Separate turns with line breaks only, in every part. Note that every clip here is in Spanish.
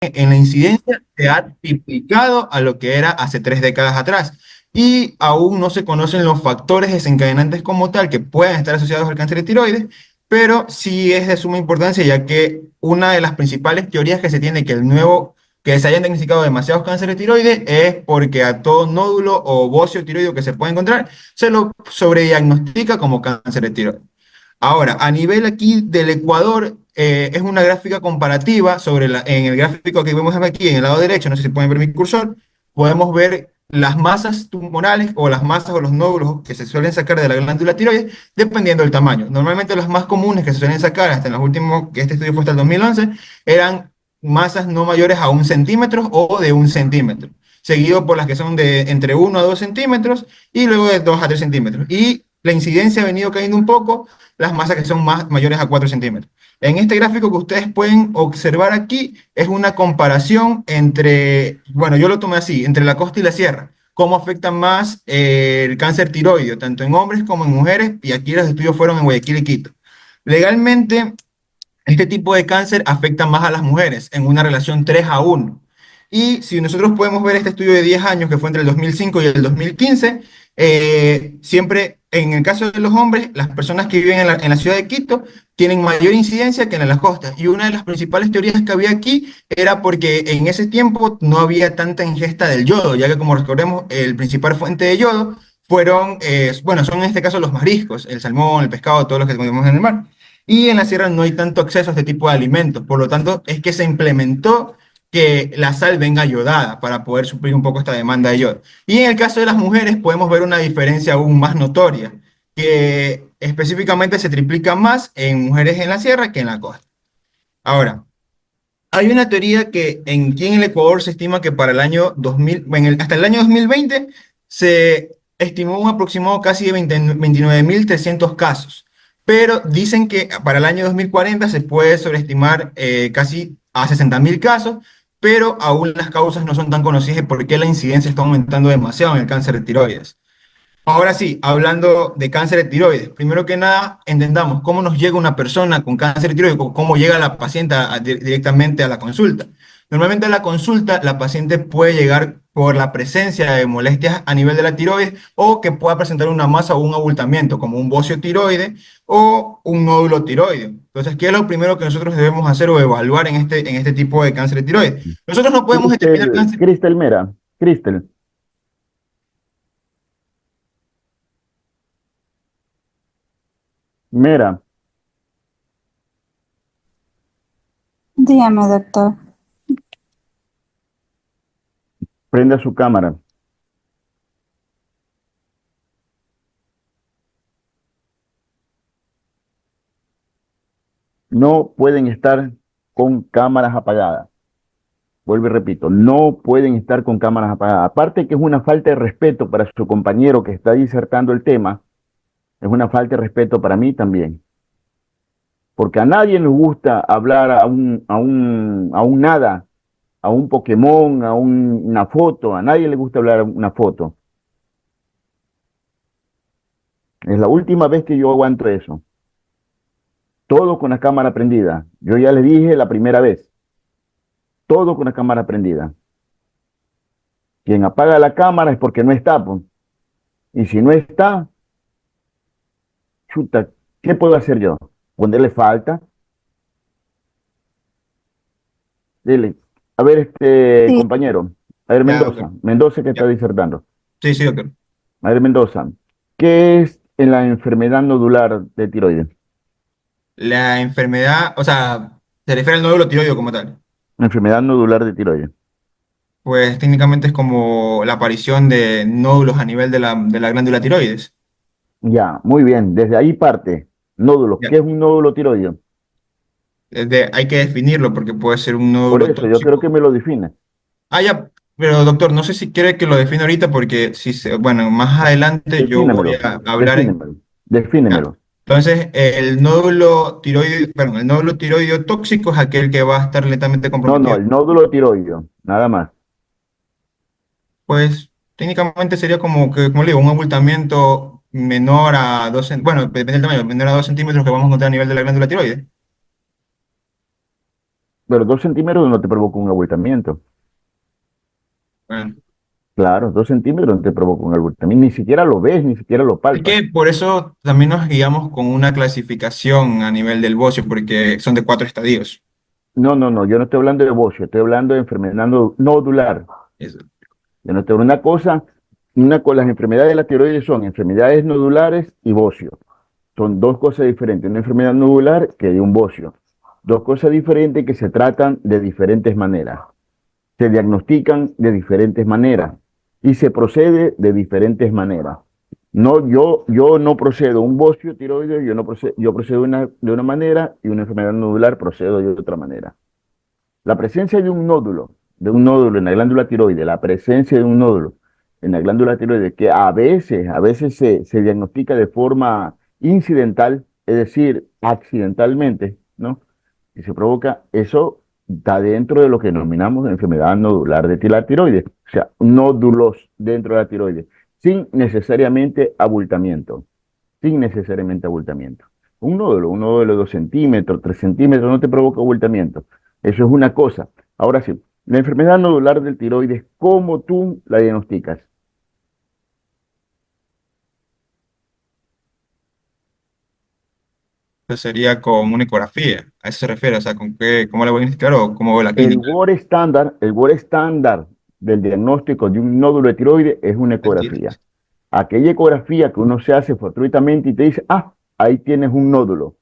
en la incidencia se ha triplicado a lo que era hace 3 décadas atrás. Y aún no se conocen los factores desencadenantes como tal que puedan estar asociados al cáncer de tiroides, pero sí es de suma importancia, ya que una de las principales teorías que se tiene que se hayan diagnosticado demasiados cánceres de tiroides es porque a todo nódulo o bocio tiroideo que se puede encontrar se lo sobrediagnostica como cáncer de tiroides. Ahora, a nivel aquí del Ecuador, es una gráfica comparativa en el gráfico que vemos aquí en el lado derecho, no sé si pueden ver mi cursor, podemos ver las masas tumorales o las masas o los nódulos que se suelen sacar de la glándula tiroides, dependiendo del tamaño. Normalmente las más comunes que se suelen sacar hasta en los últimos, que este estudio fue hasta el 2011, eran masas no mayores a 1 centímetro o de 1 centímetro, seguido por las que son de entre 1 a 2 centímetros y luego de 2 a 3 centímetros. Y la incidencia ha venido cayendo un poco las masas que son mayores a 4 centímetros. En este gráfico que ustedes pueden observar aquí es una comparación entre, bueno, yo lo tomé así, entre la costa y la sierra, cómo afecta más el cáncer tiroideo, tanto en hombres como en mujeres, y aquí los estudios fueron en Guayaquil y Quito. Legalmente, este tipo de cáncer afecta más a las mujeres en una relación 3 a 1. Y si nosotros podemos ver este estudio de 10 años que fue entre el 2005 y el 2015, siempre en el caso de los hombres, las personas que viven en la ciudad de Quito tienen mayor incidencia que en las costas. Y una de las principales teorías que había aquí era porque en ese tiempo no había tanta ingesta del yodo, ya que como recordemos, el principal fuente de yodo bueno, son en este caso los mariscos, el salmón, el pescado, todos los que comemos en el mar. Y en la sierra no hay tanto acceso a este tipo de alimentos, por lo tanto es que se implementó que la sal venga yodada para poder suplir un poco esta demanda de yodo. Y en el caso de las mujeres podemos ver una diferencia aún más notoria, que específicamente se triplica más en mujeres en la sierra que en la costa. Ahora, hay una teoría que aquí en el Ecuador se estima que para el año 2000, hasta el año 2020 se estimó un aproximado casi de 29.300 casos, pero dicen que para el año 2040 se puede sobreestimar casi a 60.000 casos, pero aún las causas no son tan conocidas de por qué la incidencia está aumentando demasiado en el cáncer de tiroides. Ahora sí, hablando de cáncer de tiroides, primero que nada, entendamos cómo nos llega una persona con cáncer de tiroides, cómo llega la paciente directamente a la consulta. Normalmente a la consulta, la paciente puede llegar por la presencia de molestias a nivel de la tiroides o que pueda presentar una masa o un abultamiento, como un bocio tiroide o un nódulo tiroideo. Entonces, ¿qué es lo primero que nosotros debemos hacer o evaluar en este tipo de cáncer de tiroides? Nosotros no podemos determinar cáncer.
Cristel Mera, Cristel, Mera,
Dígame, doctor.
prenda su cámara. No pueden estar con cámaras apagadas. Vuelvo y repito, no pueden estar con cámaras apagadas. Aparte que es una falta de respeto para su compañero que está disertando el tema, es una falta de respeto para mí también. Porque a nadie nos gusta hablar a un nada, a un Pokémon, una foto, a nadie le gusta hablar a una foto. Es la última vez que yo aguanto eso. Todo con la cámara prendida. Yo ya le dije la primera vez, todo con la cámara prendida. Quien apaga la cámara es porque no está, pues. Y si no está, chuta, ¿qué puedo hacer yo? Ponerle falta. Dile, a ver,
Sí,
compañero, a ver,
Ya, doctor.
Mendoza que está
Ya.
disertando.
Sí, sí, doctor.
A ver, Mendoza, ¿qué es en la enfermedad nodular de tiroides?
La enfermedad, o sea, se refiere al nódulo tiroideo como tal.
La enfermedad nodular de tiroides.
Pues técnicamente es como la aparición de nódulos a nivel de la glándula tiroides.
Ya, muy bien, desde ahí parte. Nódulos,
Ya.
¿qué es un nódulo tiroideo?
Hay que definirlo porque puede ser un
Por
nódulo
eso, yo creo que
tóxico.
me lo define.
Ah, ya, pero doctor, no sé si quiere que lo define ahorita porque bueno, más adelante yo voy
Defínemelo,
a hablar
defínemelo,
ya.
defínemelo.
Entonces, el nódulo tiroideo, perdón, el nódulo tiroideo tóxico es aquel que va a estar lentamente
No, no,
comprometido.
el nódulo tiroideo, nada más.
Pues técnicamente sería como le digo, un abultamiento menor a bueno, depende del tamaño, menor a 2 centímetros que vamos a encontrar a nivel de la glándula tiroides.
Pero 2 centímetros no te provoca un abultamiento.
Bueno,
Claro, 2 centímetros no te provoca un abultamiento. Ni siquiera lo ves, ni siquiera lo
es
palpas.
que por eso también nos guiamos con una clasificación a nivel del bocio, porque son de 4 estadios.
No, no, no, yo no estoy hablando de bocio, estoy hablando de enfermedad nodular.
Eso.
Yo no estoy una cosa, las enfermedades de la tiroides son enfermedades nodulares y bocio. Son dos cosas diferentes, una enfermedad nodular que de un bocio. Dos cosas diferentes que se tratan de diferentes maneras. Se diagnostican de diferentes maneras y se procede de diferentes maneras. No, yo no procedo un bocio tiroides, yo procedo de una manera y una enfermedad nodular procedo de otra manera. La presencia de un nódulo en la glándula tiroides, la presencia de un nódulo en la glándula tiroides, que a veces se diagnostica de forma incidental, es decir, accidentalmente, ¿no? Y se provoca, eso está dentro de lo que denominamos enfermedad nodular de la tiroides, o sea, nódulos dentro de la tiroides, sin necesariamente abultamiento, sin necesariamente abultamiento. Un nódulo de 2 centímetros, 3 centímetros, no te provoca abultamiento. Eso es una cosa. Ahora sí, la enfermedad nodular del tiroides, ¿cómo tú la diagnosticas?
Eso sería como una ecografía. A eso se refiere, o sea, con qué, cómo la voy a identificar o cómo veo la clínica
El gold estándar del diagnóstico de un nódulo de tiroides es una
del
ecografía.
tiroides.
Aquella ecografía que uno se hace fortuitamente y te dice, ah, ahí tienes un nódulo,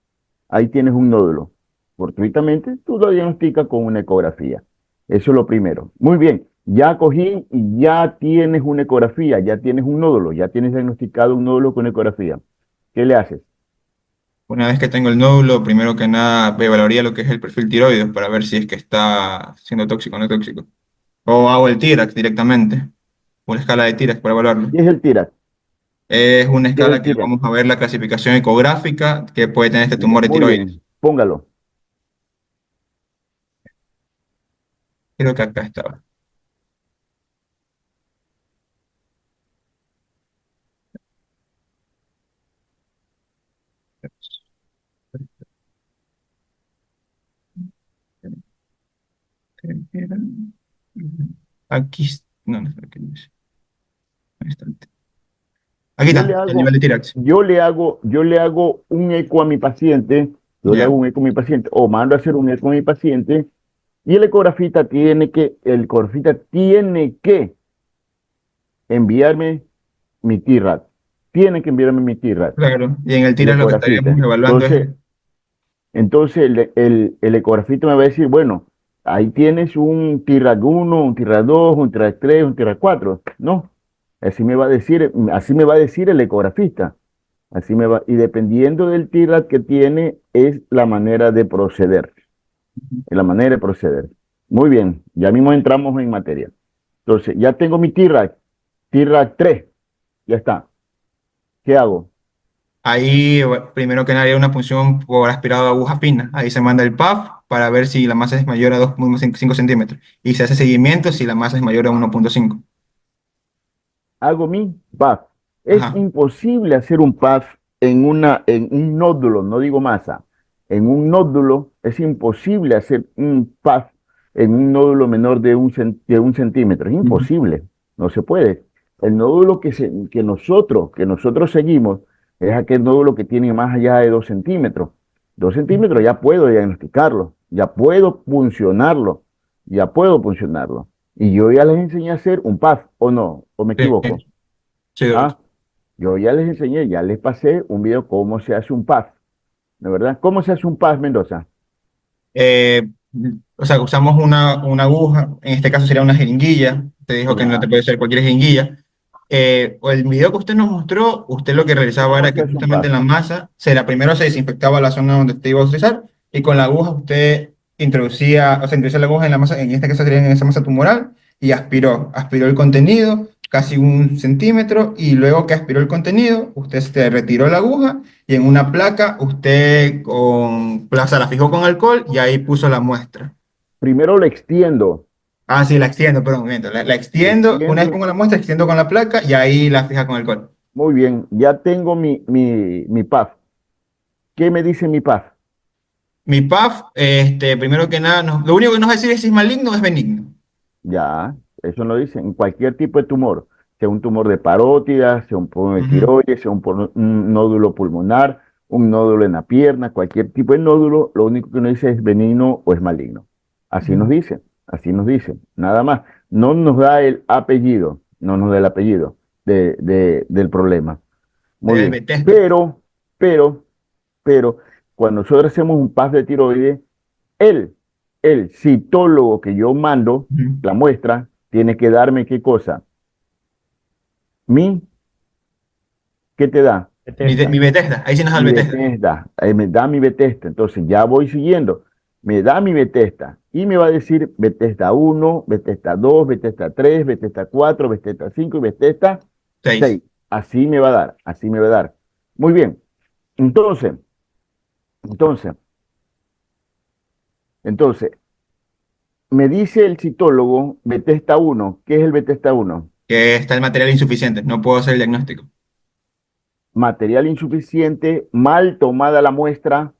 ahí tienes un nódulo. Fortuitamente, tú lo diagnosticas con una ecografía. Eso es lo primero. Muy bien, ya cogí y ya tienes una ecografía, ya tienes un nódulo, ya tienes diagnosticado un nódulo con ecografía. ¿Qué le haces?
Una vez que tengo el nódulo, primero que nada evaluaría lo que es el perfil tiroides para ver si es que está siendo tóxico o no tóxico. O hago el TIRAX directamente, una escala de TIRAX para evaluarlo.
¿Qué es el TIRAC?
Es una
¿Qué es
escala
el
que
TIRAC?
vamos a ver la clasificación ecográfica que puede tener este tumor de
Muy
tiroides.
bien, póngalo.
Creo que acá estaba. Aquí, no, no, aquí no es. Ahí está. Aquí
Yo le
está, el nivel
hago,
de TIRAX.
yo le hago un eco a mi paciente, yo le hago
Ya,
un eco a mi paciente, o mando a hacer un eco a mi paciente, y el ecografista tiene que enviarme mi TIRAC. Tiene que enviarme mi TIRAC,
claro. Y en el
el
TIRAX lo que
ecografista.
estaríamos evaluando es
Entonces el ecografista me va a decir, bueno, ahí tienes un TIRAC 1, un TIRAC 2, un TIRAC 3, un TIRAC 4. No, así me va a decir el ecografista. Así me va. Y dependiendo del TIRAC que tiene, es la manera de proceder. Es la manera de proceder. Muy bien, ya mismo entramos en materia. Entonces, ya tengo mi TIRAC, TIRAC 3, ya está. ¿Qué hago?
ahí, primero que nada, hay una punción por aspirado de aguja fina. Ahí se manda el PAF para ver si la masa es mayor a 2,5 centímetros. Y se hace seguimiento si la masa es mayor a 1,5.
Hago mi PAF. Es
Ajá.
imposible hacer un PAF en un nódulo, no digo masa. En un nódulo es imposible hacer un PAF en un nódulo menor de un centímetro. Es
Ujú.
imposible, no se puede. El nódulo que nosotros seguimos es aquel nódulo que tiene más allá de 2 centímetros. 2 centímetros ya puedo diagnosticarlo, ya puedo funcionarlo. Y yo ya les enseñé a hacer un PAF, ¿o no? ¿O me
Sí,
equivoco?
sí, doctor.
Ah, yo ya les enseñé, ya les pasé un video cómo se hace un PAF, ¿de verdad? ¿Cómo se hace un PAF, Mendoza?
Eh, o sea, usamos una aguja, en este caso sería una jeringuilla. Usted dijo que no te
Ya.
puede ser cualquier jeringuilla. O el video que usted nos mostró, usted lo que realizaba
¿Cómo
era
se
que
hace un
justamente
PAF?
en la masa, primero se desinfectaba la zona donde usted iba a utilizar y con la aguja usted introducía la aguja en la masa, en este caso sería en esa masa tumoral, y aspiró el contenido, casi 1 centímetro, y luego que aspiró el contenido, usted se retiró la aguja y en una placa usted con plaza la fijó con alcohol y ahí puso la muestra.
Primero lo extiendo,
Ah, sí, la extiendo, perdón, un momento. La
lo
extiendo, una vez
extiendo,
pongo la muestra, extiendo con la placa y ahí la fija con alcohol.
muy bien, ya tengo mi PAF. ¿Qué me dice mi PAF?
Mi PAF, primero que nada, lo único que nos va a decir es si es maligno o es benigno.
Ya, eso lo dice, en cualquier tipo de tumor, sea un tumor de parótida, sea un tumor de
Ujú,
tiroides, sea un nódulo pulmonar, un nódulo en la pierna, cualquier tipo de nódulo, lo único que nos dice es benigno o es maligno.
ujú.
Así nos dice, nada más. No nos da el apellido, no nos da el apellido del problema. Muy
Sería el
bien,
Bethesda.
pero, pero, cuando nosotros hacemos un PAS de tiroides, el, el citólogo que yo mando,
Ujú.
la muestra, tiene que darme qué cosa. Mi, ¿qué te da?
Mi Bethesda, ahí sí nos da el
Mi
Bethesda.
Bethesda. Me da mi Bethesda. Entonces ya voy siguiendo. Me da mi Bethesda. Y me va a decir Bethesda 1, Bethesda 2, Bethesda 3, Bethesda 4, Bethesda 5 y Bethesda
6.
6. Así me va a dar. Así me va a dar. Muy bien. Entonces, entonces, entonces, me dice el citólogo Bethesda 1. ¿Qué es el Bethesda 1?
Que está el material insuficiente, no puedo hacer el diagnóstico.
Material insuficiente, mal
Ujú.
tomada la muestra,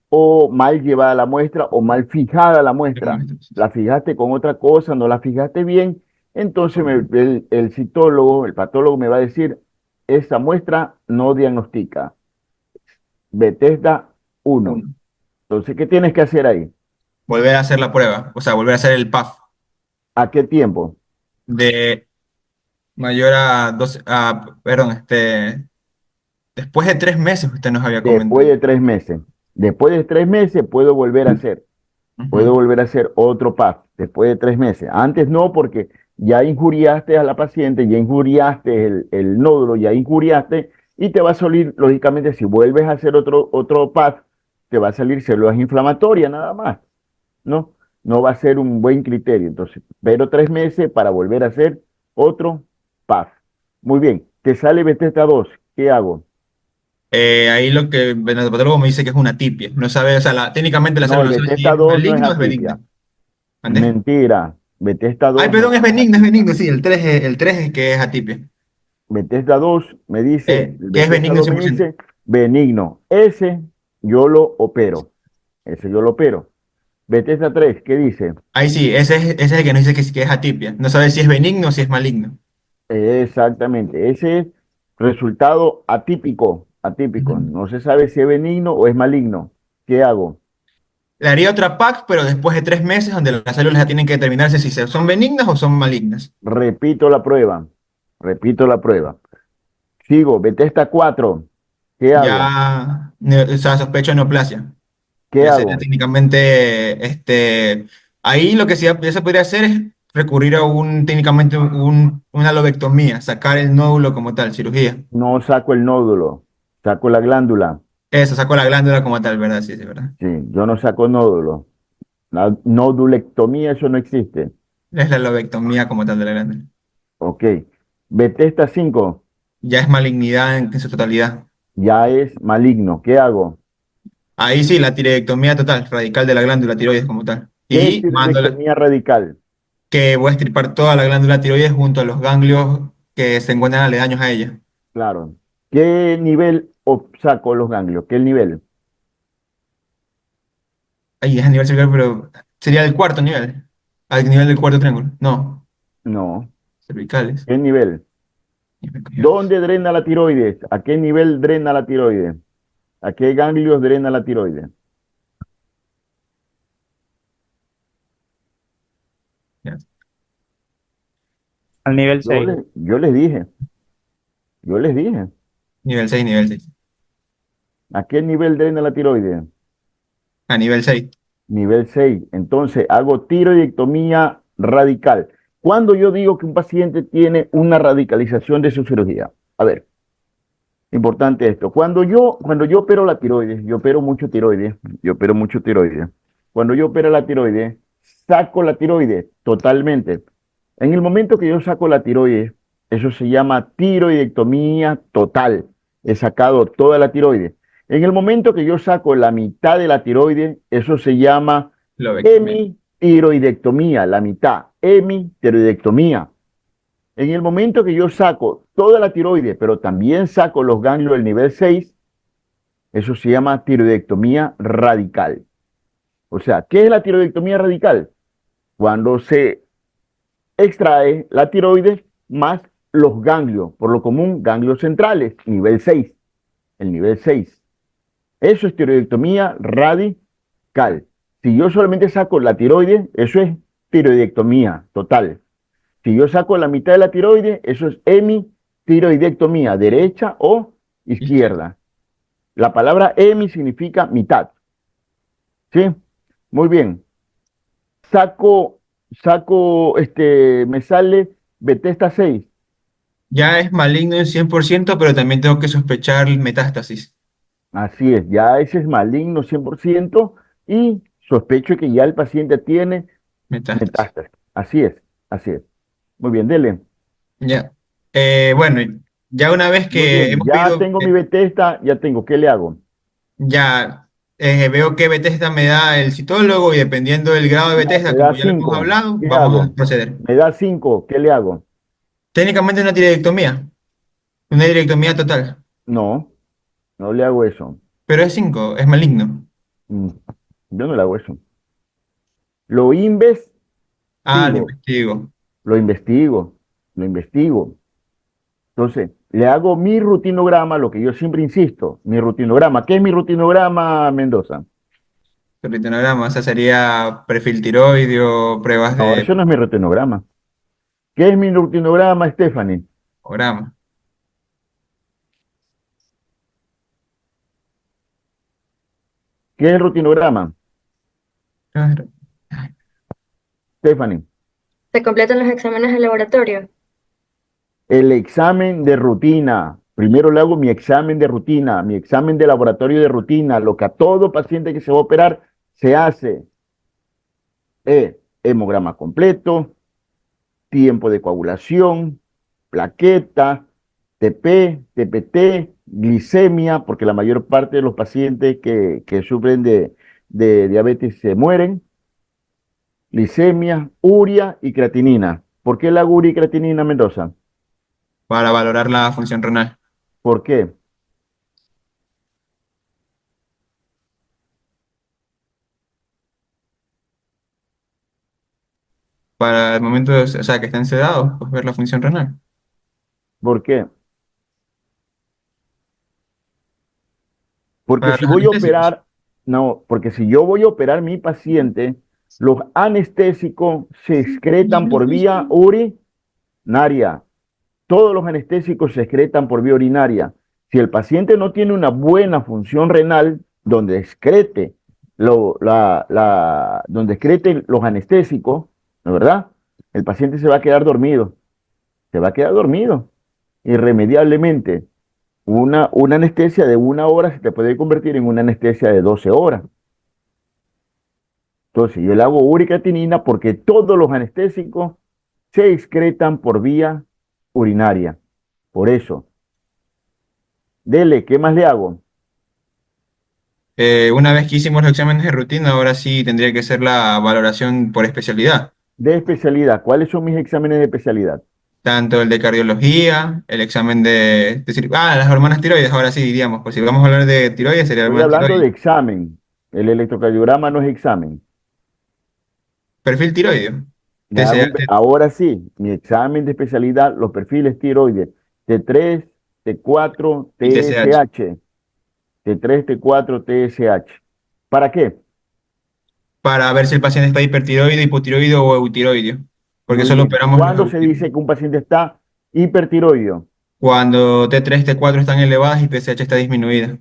o mal llevada la muestra, o mal fijada la muestra. La fijaste con otra cosa, no la fijaste bien, entonces el citólogo, el patólogo me va a decir, esa muestra no diagnostica. Bethesda 1.
Uno.
Entonces, ¿qué tienes que hacer ahí?
Volver a hacer la prueba, o sea, volver a hacer el PAF
¿A qué tiempo?
de mayor a 12, perdón, después de 3 meses usted nos había
Después
comentado.
de 3 meses. Después de 3 meses puedo volver a hacer. Puedo
Ujú.
volver a hacer otro PAP después de 3 meses. Antes no, porque ya injuriaste a la paciente, ya injuriaste el nódulo, ya injuriaste y te va a salir, lógicamente, si vuelves a hacer otro PAP, te va a salir células inflamatorias nada más, ¿no? No va a ser un buen criterio. Entonces, pero 3 meses para volver a hacer otro PAP. Muy bien, te sale Bethesda 2. ¿Qué hago?
Ahí lo que el patólogo me dice que es una tipia. No sabe, o sea, técnicamente la
No,
célula
el
no sabe si
Bethesda
es
2 no es
maligna o es
atipia.
benigna. ¿Mandé?
Mentira. Bethesda
Ay,
2 no
perdón,
es
es
atipia.
benigno, sí, el tres es que es atipia.
Bethesda 2 me dice, el
Que es
Bethesda
benigno
2 me
100%.
dice, benigno. Ese yo lo opero. Ese yo lo opero. Bethesda 3, ¿qué dice?
Ahí sí, ese es el que nos dice que es atipia. No sabe si es benigno o si es maligno.
Exactamente. Ese es resultado atípico. Atípico.
Ujú.
No se sabe si es benigno o es maligno. ¿Qué hago?
Le haría otra PAC, pero después de 3 meses, donde las células ya tienen que determinarse si son benignas o son malignas.
Repito la prueba. Repito la prueba. Sigo. Bethesda 4. ¿Qué hago?
Ya, o sea, sospecho de neoplasia.
¿Qué
Ya sería
hago?
técnicamente, ahí lo que sí ya se podría hacer es recurrir a técnicamente una lobectomía, sacar el nódulo como tal, cirugía.
No saco el nódulo. Saco la glándula.
Eso, saco la glándula como tal, ¿verdad? Sí, sí, ¿verdad?
Sí, yo no saco nódulo. La nodulectomía, eso no existe.
Es la lobectomía como tal de la glándula.
Ok. Bethesda 5
Ya es malignidad en su totalidad.
ya es maligno. ¿Qué hago?
Ahí sí, la tiroidectomía total, radical de la glándula tiroides como tal.
¿Qué es
Y mando
tiroidectomía radical?
que voy a extirpar toda la glándula tiroides junto a los ganglios que se encuentran aledaños a ella.
Claro. ¿Qué nivel saco los ganglios? ¿Qué nivel?
Ahí es a nivel cervical, pero sería el cuarto nivel. Al nivel del cuarto triángulo. No,
No.
cervicales.
¿Qué nivel?
Nivel cuello.
¿Dónde drena la tiroides? ¿A qué nivel drena la tiroides? ¿A qué ganglios drena la tiroides?
Ya.
Al nivel 6.
Yo les dije, yo les dije.
Nivel 6, nivel 6.
¿A qué nivel drena la tiroides?
A nivel 6.
Nivel 6. Entonces, hago tiroidectomía radical. Cuando yo digo que un paciente tiene una radicalización de su cirugía. A ver, importante esto. Cuando yo opero la tiroides, yo opero mucho tiroides. Cuando yo opero la tiroides, saco la tiroides totalmente. En el momento que yo saco la tiroides, eso se llama tiroidectomía total. He sacado toda la tiroides. En el momento que yo saco la mitad de la tiroides, eso se llama
Lobectomía.
hemitiroidectomía, la mitad, hemitiroidectomía. En el momento que yo saco toda la tiroides, pero también saco los ganglios del nivel 6, Eso se llama tiroidectomía radical. O sea, ¿qué es la tiroidectomía radical? Cuando se extrae la tiroides más los ganglios, por lo común ganglios centrales, nivel 6, el nivel 6. Eso es tiroidectomía radical. Si yo solamente saco la tiroides, eso es tiroidectomía total. Si yo saco la mitad de la tiroides, eso es hemitiroidectomía, derecha o
Izquierda.
izquierda. La palabra hemi significa mitad. ¿Sí? Muy bien. Saco, me sale Bethesda 6.
Ya es maligno en 100%, pero también tengo que sospechar metástasis.
Así es, ya ese es maligno 100% y sospecho que ya el paciente tiene
Metástasis.
metástasis. Así es, así es. Muy bien, dele.
Ya. Bueno, ya una vez
Muy
que
bien,
hemos
ya
visto,
tengo mi Bethesda, ya tengo. ¿Qué le hago?
ya veo qué Bethesda me da el citólogo y dependiendo del grado de
Ya,
Bethesda,
me da
como ya lo hemos
5.
hablado,
¿Qué
vamos a
hago?
proceder.
Me da 5. ¿Qué le hago?
Técnicamente una tiroidectomía total,
No, no le hago eso.
pero es 5, es maligno.
Mm, Yo no le hago eso. Lo investigo,
Ah, lo investigo.
lo investigo, lo investigo. Entonces, le hago mi rutinograma, lo que yo siempre insisto, mi rutinograma. ¿Qué es mi rutinograma, Mendoza?
Retinograma, o sea, sería perfil tiroideo, pruebas
No,
de
eso no es mi rutinograma. ¿Qué es mi rutinograma, Stephanie?
programa.
¿Qué es el rutinograma, Stephanie?
Se completan los exámenes de laboratorio.
El examen de rutina. Primero le hago mi examen de rutina, mi examen de laboratorio de rutina, lo que a todo paciente que se va a operar se hace. Hemograma completo, tiempo de coagulación, plaqueta, TP, TPT, glicemia, porque la mayor parte de los pacientes que sufren de diabetes se mueren, glicemia, urea y creatinina. ¿Por qué la urea y creatinina, Mendoza?
Para valorar la función renal.
¿Por qué?
Para el momento, o sea, que estén sedados, pues ver la función renal.
¿Por qué? Porque
Para
si
los
voy a
anestésicos.
operar, no, porque si yo voy a operar mi paciente, los anestésicos se excretan por vía urinaria. Todos los anestésicos se excretan por vía urinaria. Si el paciente no tiene una buena función renal, donde excrete, donde excreten los anestésicos, ¿no es verdad? El paciente se va a quedar dormido irremediablemente. Una anestesia de 1 hora se te puede convertir en una anestesia de 12 horas. Entonces, yo le hago uricatinina porque todos los anestésicos se excretan por vía urinaria. Por eso, dele, ¿qué más le hago?
Una vez que hicimos los exámenes de rutina, ahora sí tendría que ser la valoración por especialidad.
De especialidad, ¿cuáles son mis exámenes de especialidad?
Tanto el de cardiología, el examen las hormonas tiroides, ahora sí diríamos, pues si vamos a hablar de tiroides, sería
Estoy
hormonas
hablando de
tiroides.
examen. El electrocardiograma no es examen.
Perfil tiroideo. TSH,
Ahora sí, mi examen de especialidad, los perfiles tiroides, T3, T4,
y TSH.
TSH. T3, T4, TSH. ¿Para qué?
Para ver si el paciente está hipertiroideo, hipotiroideo o eutiroideo. Porque
Muy
solo
bien.
operamos los
¿Cuándo se
eutiroideos.
dice que un paciente está hipertiroideo?
Cuando T3, T4 están elevadas y TSH está disminuida.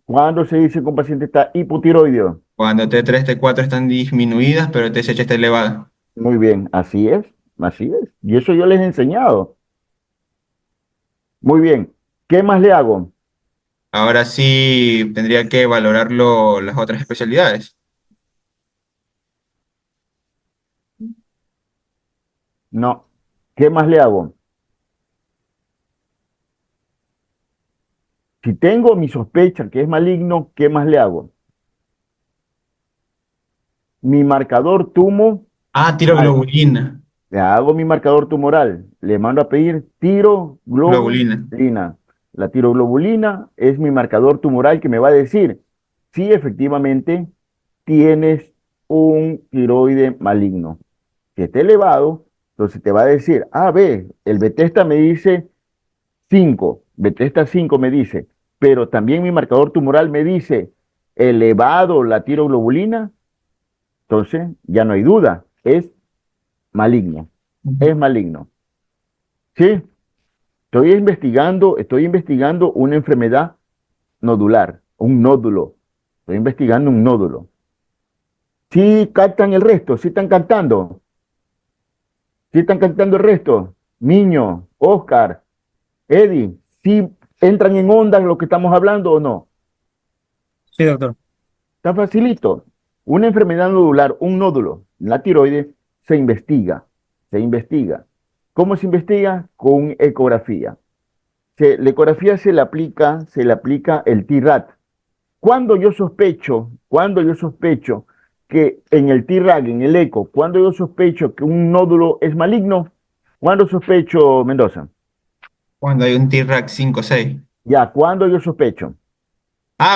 ¿Cuándo se dice que un paciente está hipotiroideo?
Cuando T3, T4 están disminuidas, pero TSH está elevada.
Muy bien, así es, así es. Y eso yo les he enseñado. Muy bien. ¿Qué más le hago?
Ahora sí tendría que valorarlo las otras especialidades.
No. ¿Qué más le hago? Si tengo mi sospecha que es maligno, ¿qué más le hago? Mi marcador tumoral.
Ah, tiroglobulina.
Le hago mi marcador tumoral. Le mando a pedir
Globulina.
tiroglobulina. La tiroglobulina es mi marcador tumoral que me va a decir si efectivamente tienes un tiroide maligno. Si está elevado, entonces te va a decir, ve, el Bethesda me dice 5, Bethesda 5 me dice, pero también mi marcador tumoral me dice elevado la tiroglobulina, entonces ya no hay duda, es maligno, es maligno. ¿Sí? Estoy investigando una enfermedad nodular, un nódulo. Estoy investigando un nódulo. ¿Sí captan el resto? ¿Sí están captando? ¿Sí están captando el resto? Niño, Oscar, Eddie, ¿sí entran en onda lo que estamos hablando o no?
Sí, doctor.
Está facilito. Una enfermedad nodular, un nódulo en la tiroides, se investiga. Se investiga. ¿Cómo se investiga? Con ecografía. La ecografía se le aplica el T-RAT. Cuando yo sospecho que en el T-RAT, en el eco, cuando yo sospecho que un nódulo es maligno, ¿cuándo sospecho, Mendoza?
Cuando hay un T-RAC 5-6.
Ya, ¿cuándo yo sospecho?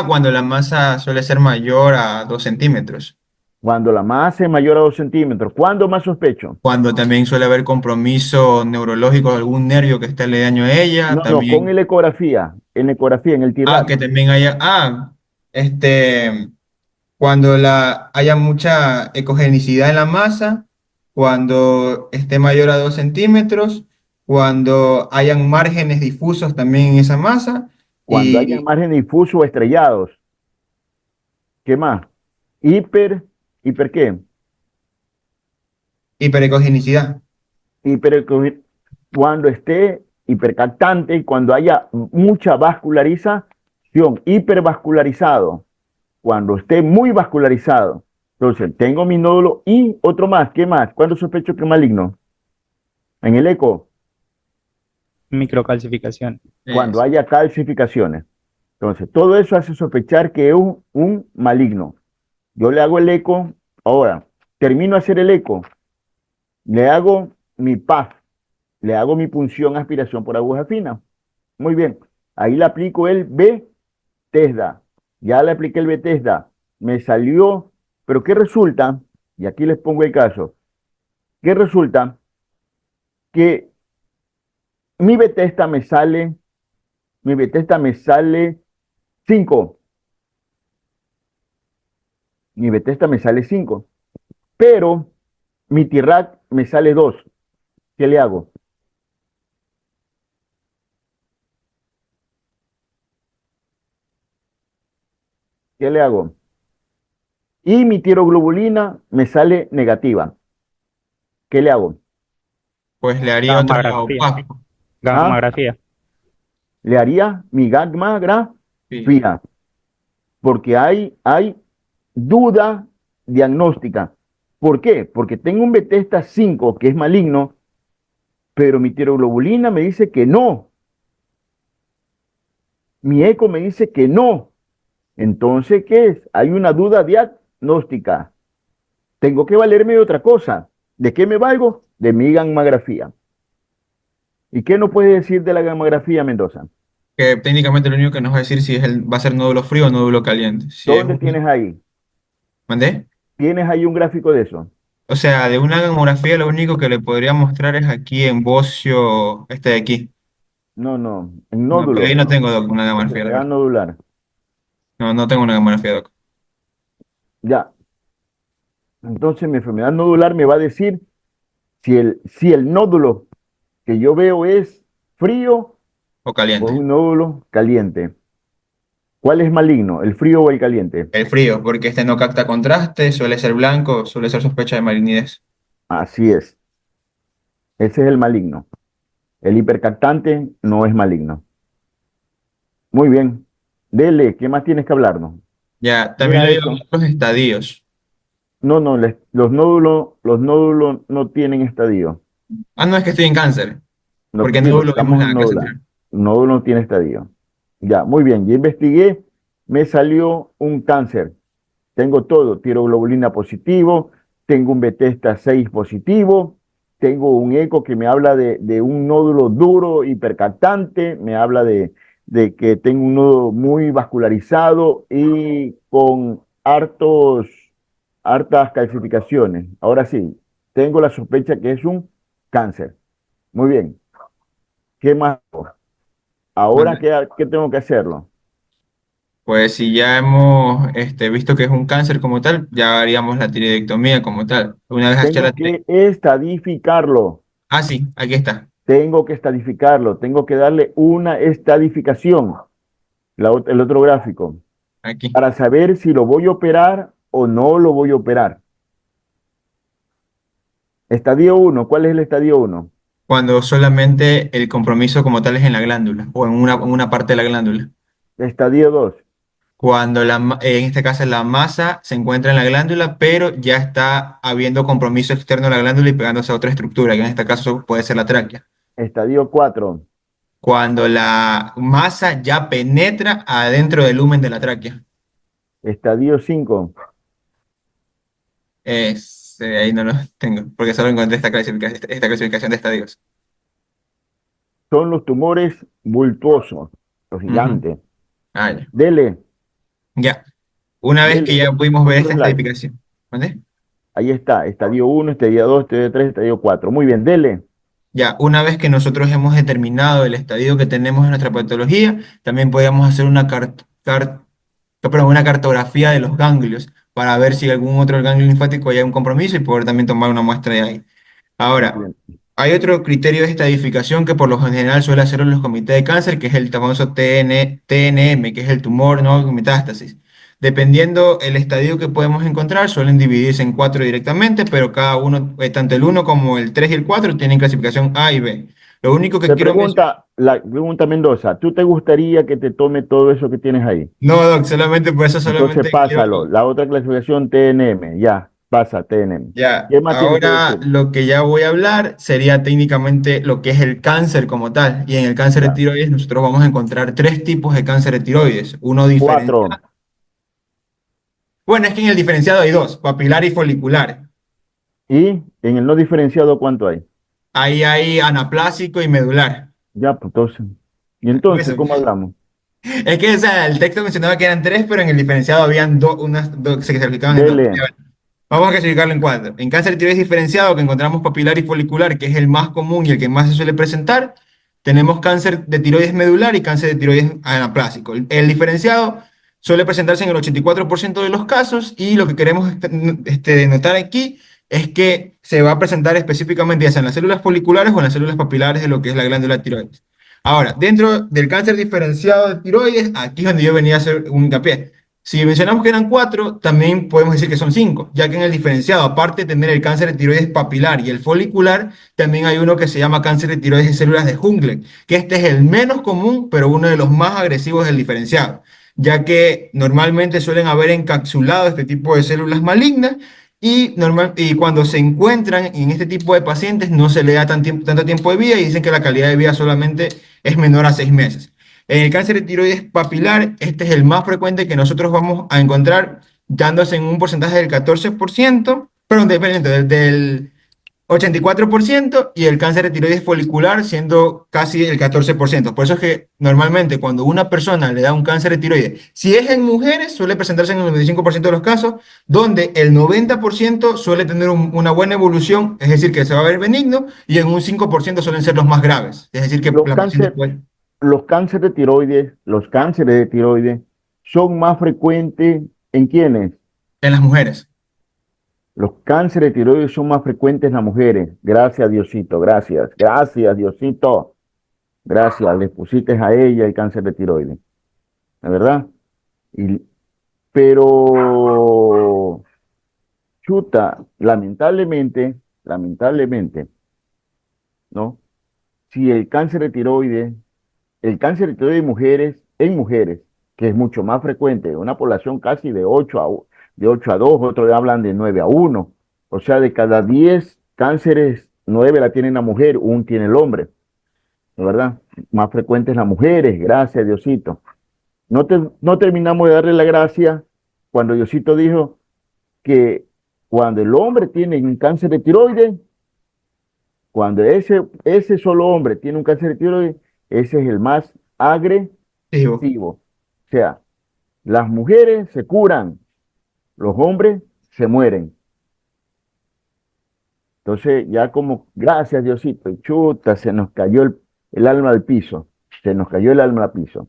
Cuando la masa suele ser mayor a 2 centímetros.
Cuando la masa es mayor a 2 centímetros. ¿Cuándo más sospecho?
Cuando también suele haber compromiso neurológico de algún nervio que esté aledaño a ella.
No, con
También,
la ecografía, en el T-RAT.
que también haya, este, cuando haya mucha ecogenicidad en la masa, cuando esté mayor a 2 centímetros, cuando hayan márgenes difusos también en esa masa
Cuando haya
y
margen difuso o estrellados. ¿Qué más? Hiper, ¿hiper qué?
hiperecogenicidad.
Hiper, cuando esté hipercaptante, cuando haya mucha vascularización, hipervascularizado, cuando esté muy vascularizado. Entonces, tengo mi nódulo y otro más. ¿Qué más? ¿Cuándo sospecho que es maligno? En el eco,
Microcalcificación.
cuando
Eso.
haya calcificaciones. Entonces, todo eso hace sospechar que es un maligno. Yo le hago el eco, ahora, termino de hacer el eco, le hago mi PAF, le hago mi punción aspiración por aguja fina. Muy bien, ahí le aplico el Bethesda. Ya le apliqué el Bethesda, me salió, pero ¿qué resulta? Y aquí les pongo el caso. ¿Qué resulta? Que mi Bethesda me sale, mi Bethesda me sale 5. Mi Bethesda me sale 5, pero mi Tirac me sale 2. ¿Qué le hago? ¿Qué le hago? Y mi tiroglobulina me sale negativa. ¿Qué le hago?
Pues le haría otro
Gammagrafía.
PAP.
¿Ah?
Gammagrafía.
Le haría mi
Sí.
gammagrafía, porque hay duda diagnóstica. ¿Por qué? Porque tengo un Bethesda 5 que es maligno, pero mi tiroglobulina me dice que no. Mi eco me dice que no. Entonces, ¿qué es? Hay una duda diagnóstica. Tengo que valerme de otra cosa. ¿De qué me valgo? De mi gammagrafía. ¿Y qué no puedes decir de la gammagrafía, Mendoza?
Que técnicamente lo único que nos va a decir si va a ser nódulo frío o nódulo caliente. Si es
¿Dónde tienes ahí?
¿Mandé?
¿Tienes ahí un gráfico de eso?
O sea, de una gamografía lo único que le podría mostrar es aquí en bocio, este de aquí.
No, no, en
No, pero ahí
nódulo,
no tengo doc, una gamografía, la
enfermedad
verdad.
nodular.
No, no tengo una gamografía, doc.
Ya, entonces mi enfermedad nodular me va a decir si el nódulo que yo veo es frío
O
o
caliente.
un nódulo caliente. ¿Cuál es maligno, el frío o el caliente?
El frío, porque este no capta contraste, suele ser blanco, suele ser sospecha de malignidad.
Así es, ese es el maligno. El hipercaptante no es maligno. Muy bien, dele, ¿qué más tienes que hablarnos?
Ya, también le
Mira
digo
eso.
los estadios.
No, no, los nódulos no tienen estadio.
No, es que estoy en cáncer,
No,
porque
sí,
no
porque
lo vimos
estamos en
la clase
nódula.
anterior.
Nódulo no tiene estadio. Ya, muy bien. Ya investigué, me salió un cáncer. Tengo todo, tiroglobulina positivo, tengo un Bethesda 6 positivo, tengo un eco que me habla de un nódulo duro, hipercaptante, me habla de que tengo un nodo muy vascularizado y con hartas calcificaciones. Ahora sí, tengo la sospecha que es un cáncer. Muy bien. ¿Qué más? Ahora,
¿Mande?
¿qué tengo que hacerlo?
Pues si ya hemos visto que es un cáncer como tal, ya haríamos la tiroidectomía como tal. Una vez hecha la
Tengo que estadificarlo.
Ah, sí, aquí está.
Tengo que estadificarlo. Tengo que darle una estadificación. El otro gráfico.
Aquí.
Para saber si lo voy a operar o no lo voy a operar. Estadio uno, ¿cuál es el estadio uno?
Cuando solamente el compromiso como tal es en la glándula o en una parte de la glándula.
Estadio 2.
Cuando en este caso la masa se encuentra en la glándula, pero ya está habiendo compromiso externo a la glándula y pegándose a otra estructura, que en este caso puede ser la tráquea.
Estadio 4.
Cuando la masa ya penetra adentro del lumen de la tráquea.
Estadio 5.
Ahí no lo tengo, porque solo encontré esta clasificación de estadios.
Son los tumores bultuosos, los
Ujú.
gigantes.
Ah, ya.
Dele,
Ya. Una vez que
dele.
ya pudimos ver
Otro
esta
slide.
estadificación. ¿Vale?
Ahí está. Estadio 1, estadio 2, estadio 3, estadio 4. Muy bien, dele.
Ya, una vez que nosotros hemos determinado el estadio que tenemos en nuestra patología, también podemos hacer una cartografía de los ganglios para ver si algún otro ganglio linfático hay un compromiso y poder también tomar una muestra de ahí. Ahora,
Excelente.
hay otro criterio de estadificación que por lo general suele hacer los comités de cáncer, que es el famoso TNM, que es el tumor no con metástasis. Dependiendo el estadio que podemos encontrar, suelen dividirse en cuatro directamente, pero cada uno, tanto el uno como el 3 y el 4 tienen clasificación A y B. Lo único que
Te
quiero mencionar,
pregunta, la pregunta Mendoza, ¿tú te gustaría que te tome todo eso que tienes ahí?
no, Doc, solamente por eso
Entonces
solamente quiero.
pásalo. La otra clasificación TNM, ya, pasa TNM.
Ya,
¿Qué más tienes que
ahora
decir?
lo que ya voy a hablar sería técnicamente lo que es el cáncer como tal. Y en el cáncer de
Ya.
tiroides nosotros vamos a encontrar tres tipos de cáncer de tiroides. Uno
Cuatro.
diferenciado. Bueno, es que en el diferenciado hay dos, papilar y folicular.
¿Y en el no diferenciado cuánto hay?
Ahí hay anaplásico y medular.
Ya, pues entonces. ¿Y
Por
entonces
eso.
cómo hablamos?
Es que o sea, el texto mencionaba que eran tres, pero en el diferenciado habían dos, se clasificaban en dos.
Dele.
Vamos a clasificarlo en cuatro. En cáncer de tiroides diferenciado, que encontramos papilar y folicular, que es el más común y el que más se suele presentar, tenemos cáncer de tiroides medular y cáncer de tiroides anaplásico. El diferenciado suele presentarse en el 84% de los casos y lo que queremos notar aquí es que se va a presentar específicamente ya sea en las células foliculares o en las células papilares de lo que es la glándula tiroides. Ahora, dentro del cáncer diferenciado de tiroides, aquí es donde yo venía a hacer un hincapié. Si mencionamos que eran cuatro, también podemos decir que son cinco, ya que en el diferenciado, aparte de tener el cáncer de tiroides papilar y el folicular, también hay uno que se llama cáncer de tiroides de células de Hungle, que este es el menos común, pero uno de los más agresivos del diferenciado, ya que normalmente suelen haber encapsulado este tipo de células malignas y cuando se encuentran en este tipo de pacientes no se le da tanto tiempo de vida y dicen que la calidad de vida solamente es menor a 6 meses. En el cáncer de tiroides papilar, este es el más frecuente que nosotros vamos a encontrar, dándose en un porcentaje del 14%, perdón, dependiente del 84% y el cáncer de tiroides folicular siendo casi el 14%. Por eso es que normalmente cuando una persona le da un cáncer de tiroides, si es en mujeres, suele presentarse en el 95% de los casos, donde el 90% suele tener una buena evolución, es decir, que se va a ver benigno, y en un 5% suelen ser los más graves, es decir, que
Los
la paciente
cáncer,
puede,
los cánceres de tiroides son más frecuentes ¿en quiénes?
en las mujeres.
Los cánceres de tiroides son más frecuentes en las mujeres. Gracias, Diosito, gracias. Gracias, Diosito. Gracias, le pusiste a ella el cáncer de tiroides, ¿la verdad? Y, pero, chuta, lamentablemente, ¿no? Si el cáncer de tiroides en mujeres, que es mucho más frecuente, una población casi de 8 a 2, otros hablan de 9 a 1, o sea, de cada 10 cánceres, 9 la tiene la mujer, un tiene el hombre, ¿de verdad? Más frecuentes las mujeres, gracias Diosito. No terminamos de darle la gracia cuando Diosito dijo que cuando el hombre tiene un cáncer de tiroides, cuando ese solo hombre tiene un cáncer de tiroides, ese es el más
Digo,
O sea, las mujeres se curan, los hombres se mueren. Entonces, ya como, gracias Diosito, y chuta, se nos cayó el alma al piso, se nos cayó el alma al piso,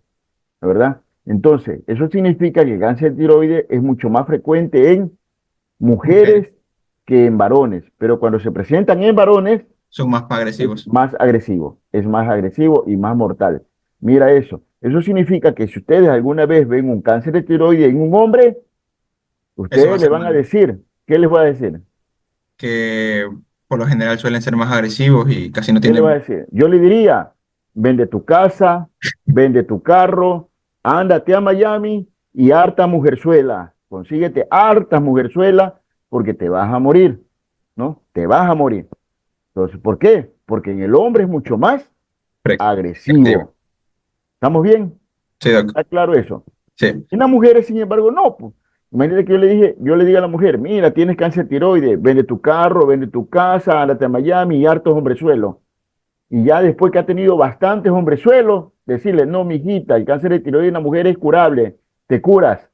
¿la verdad? Entonces, eso significa que el cáncer de tiroides es mucho más frecuente en
mujeres
mujeres que en varones, pero cuando se presentan en varones
son más
es
agresivos.
más agresivo y más mortal. Mira eso. Eso significa que si ustedes alguna vez ven un cáncer de tiroides en un hombre,
Eso va a
ustedes le
ser
van a
malo.
decir, ¿qué les va a decir?
Que por lo general suelen ser más agresivos y casi no
¿Qué le va a
tienen.
decir? Yo le diría, vende tu casa, vende tu carro, ándate a Miami y harta mujerzuela. Consíguete harta mujerzuela porque te vas a morir, ¿no? Te vas a morir. Entonces, ¿por qué? Porque en el hombre es mucho más
Agresivo.
agresivo. ¿Estamos bien?
Sí, Doc.
¿Está claro eso?
Sí.
En las mujeres, sin embargo, no, pues. Imagínate que yo le diga a la mujer, mira, tienes cáncer de tiroides, vende tu carro, vende tu casa, ándate a Miami y hartos hombrezuelos. Y ya después que ha tenido bastantes hombrezuelos, decirle, no, mijita, el cáncer de tiroides en la mujer es curable, te curas.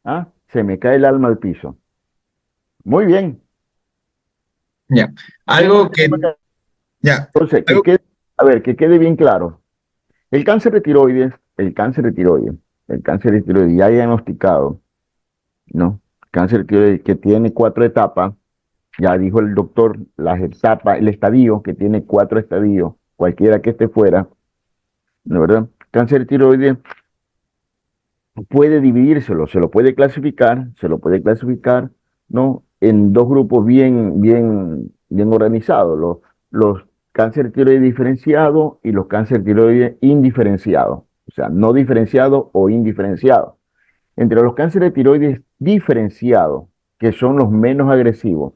¿Ah? Se me cae el alma al piso. Muy bien.
Ya.
Tenemos
Algo que, ya.
entonces,
Algo,
a ver, que quede bien claro. El cáncer de tiroides, el cáncer de tiroides, el cáncer de tiroides ya diagnosticado, ¿no? Cáncer de tiroides que tiene 4 etapas, ya dijo el doctor, las etapas, el estadio, que tiene 4 estadios, cualquiera que esté fuera, ¿no verdad? Cáncer de tiroides puede dividírselo, se lo puede clasificar, ¿no? En dos grupos bien organizados, los cáncer tiroides diferenciados y los cáncer tiroides indiferenciados, o sea, no diferenciados o indiferenciados. Entre los cánceres de tiroides diferenciados, que son los menos agresivos,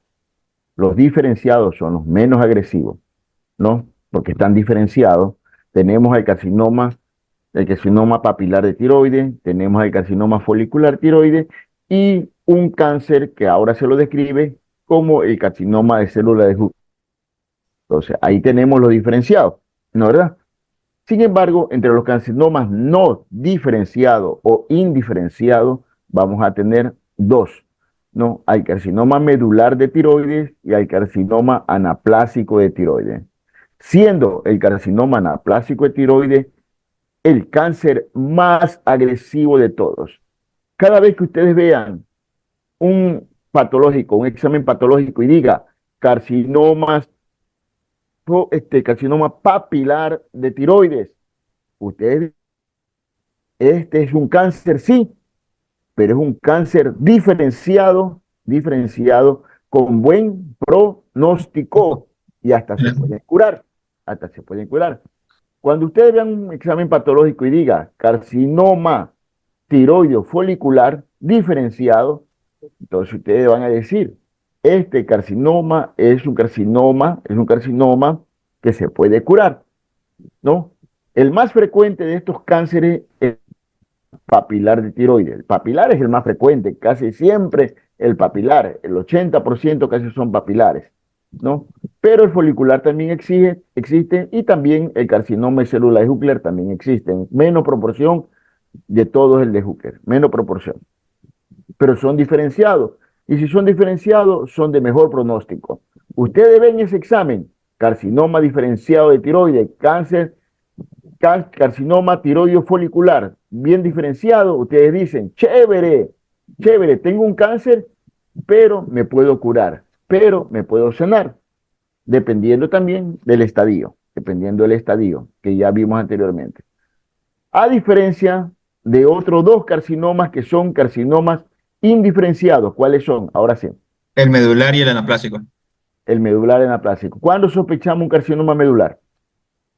los diferenciados son los menos agresivos, ¿no? Porque están diferenciados. Tenemos el carcinoma papilar de tiroides, tenemos el carcinoma folicular tiroides y un cáncer que ahora se lo describe como el carcinoma de célula de Hooker. Entonces, ahí tenemos los diferenciados, ¿no verdad? Sin embargo, entre los carcinomas no diferenciados o indiferenciados, vamos a tener dos, ¿no? Hay carcinoma medular de tiroides y hay carcinoma anaplásico de tiroides. Siendo el carcinoma anaplásico de tiroides el cáncer más agresivo de todos. Cada vez que ustedes vean un examen patológico y diga carcinomas, carcinoma papilar de tiroides, ustedes, este es un cáncer, sí, pero es un cáncer diferenciado con buen pronóstico y hasta se pueden curar. Cuando ustedes vean un examen patológico y diga carcinoma tiroideo folicular diferenciado, entonces ustedes van a decir, este carcinoma es un carcinoma que se puede curar, ¿no? El más frecuente de estos cánceres es papilar de tiroides. El papilar es el más frecuente, casi siempre el papilar, el 80% casi son papilares, ¿no? Pero el folicular también existe y también el carcinoma de célula de Hooker también existe, en menos proporción de todos el de Hooker, menos proporción. Pero son diferenciados. Y si son diferenciados, son de mejor pronóstico. Ustedes ven ese examen, carcinoma diferenciado de tiroides, carcinoma tiroideo folicular, bien diferenciado, ustedes dicen, chévere, chévere, tengo un cáncer, pero me puedo curar, pero me puedo sanar, dependiendo del estadio que ya vimos anteriormente. A diferencia de otros dos carcinomas que son carcinomas indiferenciados. ¿Cuáles son? Ahora sí,
el medular y el anaplásico.
el medular anaplásico. ¿Cuándo sospechamos un carcinoma medular?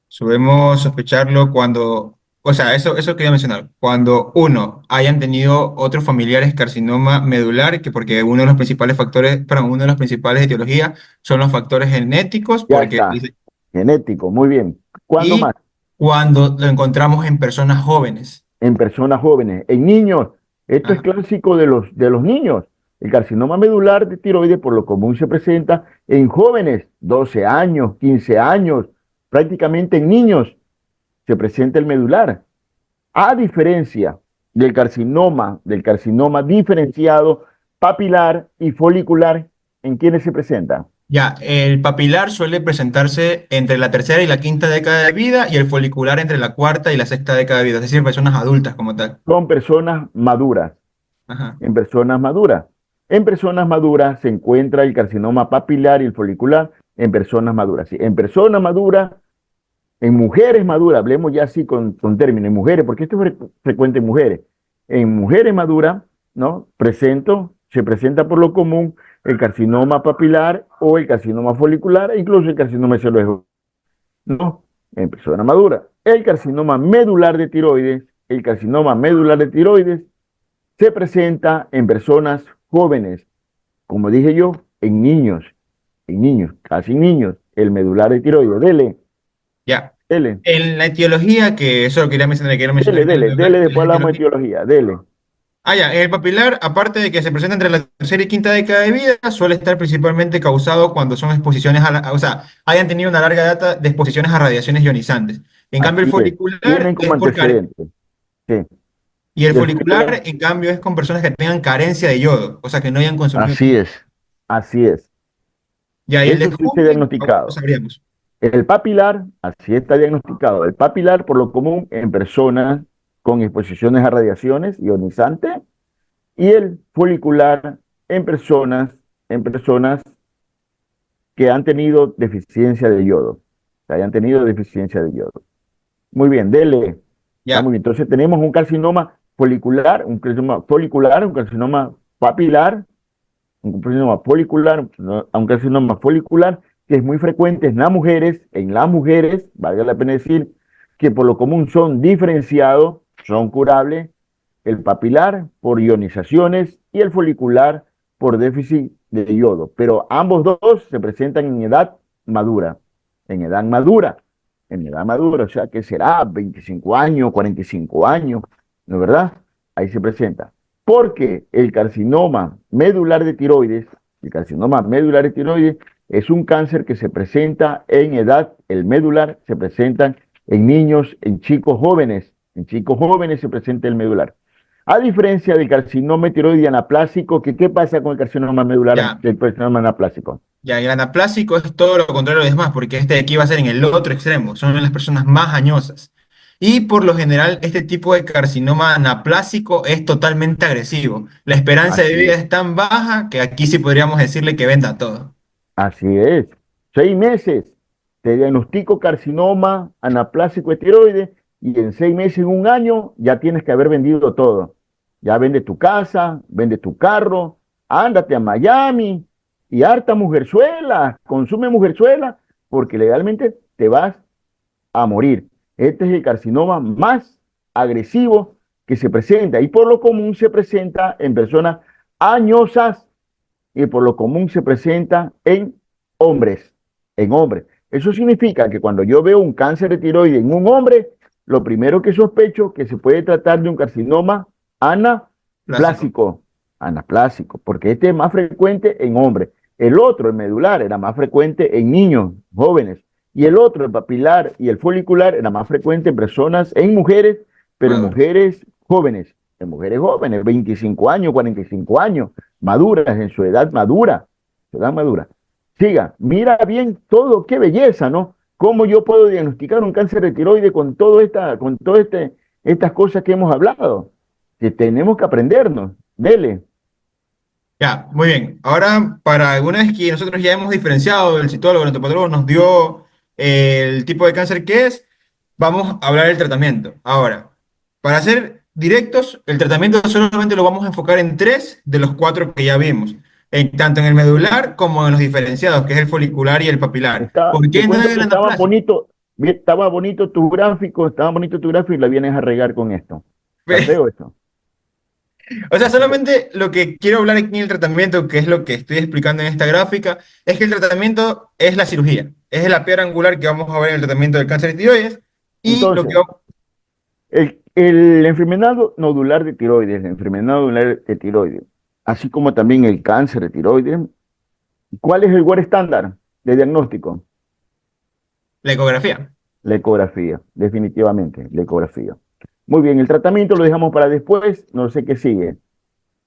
Subimos sospecharlo cuando, o sea, eso quería mencionar, cuando uno, hayan tenido otros familiares carcinoma medular, que porque uno de los principales factores, perdón, una de las principales etiologías son los factores genéticos,
Ya
porque,
está, genético, muy bien. ¿Cuándo
y
más?
cuando lo encontramos en personas jóvenes.
En personas jóvenes, en niños. Esto es
Ajá.
clásico de los niños. El carcinoma medular de tiroides por lo común se presenta en jóvenes, 12 años, 15 años, prácticamente en niños se presenta el medular. A diferencia del carcinoma diferenciado, papilar y folicular, ¿en quiénes se presenta?
Ya, el papilar suele presentarse entre la tercera y la quinta década de vida y el folicular entre la cuarta y la sexta década de vida, es decir, en personas adultas como tal.
Son personas maduras.
Ajá.
En personas maduras. En personas maduras se encuentra el carcinoma papilar y el folicular en personas maduras. Sí, en personas maduras, en mujeres maduras, hablemos ya así con términos, en mujeres, porque esto es frecuente en mujeres. En mujeres maduras, ¿no? Se presenta por lo común el carcinoma papilar o el carcinoma folicular e incluso el carcinoma de células, ¿no? En personas maduras. El carcinoma medular de tiroides se presenta en personas jóvenes, como dije yo, en niños, casi niños, el medular de tiroides.
Ya.
Dele,
En la etiología, que eso lo quería mencionar, quiero mencionar que
después hablamos de etiología, dele.
Ah, ya, el papilar, aparte de que se presenta entre la tercera y quinta década de vida, suele estar principalmente causado cuando son exposiciones o sea, hayan tenido una larga data de exposiciones a radiaciones ionizantes. En cambio, el
Así es,
folicular
tienen
es
como antecedente. Sí.
y el
Y el
folicular,
folicular,
en cambio, es con personas que tengan carencia de yodo, o sea, que no hayan consumido.
así es, así es.
Ya, y el de
Eso sí está
joven, aún no
diagnosticado.
sabríamos.
El papilar, así está diagnosticado. El papilar, por lo común, en personas con exposiciones a radiaciones ionizantes, y el folicular en personas que han tenido deficiencia de yodo, que hayan tenido deficiencia de yodo. Muy bien, dele. Está muy
Ya,
bien. Entonces tenemos un carcinoma folicular, un carcinoma papilar, un carcinoma folicular que es muy frecuente en las mujeres, valga la pena decir, que por lo común son diferenciados, son curables, el papilar por ionizaciones y el folicular por déficit de yodo. Pero ambos dos se presentan madura, en edad madura, en edad madura, o sea que será 25 años, 45 años, ¿no es verdad? Ahí se presenta. Porque el carcinoma medular de tiroides es un cáncer que se presenta en edad, el medular se presenta en niños, en chicos jóvenes se presenta el medular. A diferencia del carcinoma tiroide anaplásico, ¿qué pasa con el carcinoma medular
ya,
del carcinoma anaplásico?
ya, el anaplásico es todo lo contrario de demás, porque este de aquí va a ser en el otro extremo, son las personas más añosas. Y por lo general, este tipo de carcinoma anaplásico es totalmente agresivo. La esperanza de
Así
vida
es.
es tan baja que aquí sí podríamos decirle que venda todo.
Así es. 6 meses. Te diagnostico carcinoma anaplásico de tiroides y en 6 meses, un año, ya tienes que haber vendido todo. Ya vende tu casa, vende tu carro, ándate a Miami y harta mujerzuela, consume mujerzuela, porque legalmente te vas a morir. Este es el carcinoma más agresivo que se presenta y por lo común se presenta en personas añosas y por lo común se presenta hombres, en hombres. Eso significa que cuando yo veo un cáncer de tiroides en un hombre, lo primero que sospecho que se puede tratar de un carcinoma
Clásico.
anaplásico, porque este es más frecuente en hombres. El otro, el medular, era más frecuente en niños, jóvenes. Y el otro, el papilar y el folicular, era más frecuente en mujeres, pero
Maduros.
en mujeres jóvenes, 25 años, 45 años, maduras, en su edad madura, Siga, mira bien todo, qué belleza, ¿no? ¿Cómo yo puedo diagnosticar un cáncer de tiroides estas cosas que hemos hablado? Que tenemos que aprendernos. Dele.
Ya, muy bien. Ahora, para alguna vez que nosotros ya hemos diferenciado, el citólogo, el entopatólogo nos dio el tipo de cáncer que es, vamos a hablar del tratamiento. Ahora, para ser directos, el tratamiento solamente lo vamos a enfocar en tres de los cuatro que ya vimos, tanto en el medular como en los diferenciados, que es el folicular y el papilar. ¿Por
Te
qué no en
cuento
el
que
anaplásico?
estaba bonito tu gráfico y la vienes a regar con esto. Está feo eso.
O sea,
Está feo.
solamente lo que quiero hablar aquí en el tratamiento, que es lo que estoy explicando en esta gráfica, es que el tratamiento es la cirugía. Es la piedra angular que vamos a ver en el tratamiento del cáncer de tiroides. Y lo que
Entonces, la enfermedad nodular de tiroides, así como también el cáncer de tiroides, ¿cuál es el gold estándar de diagnóstico?
la ecografía.
La ecografía, definitivamente, la ecografía. Muy bien, el tratamiento lo dejamos para después, no sé qué sigue.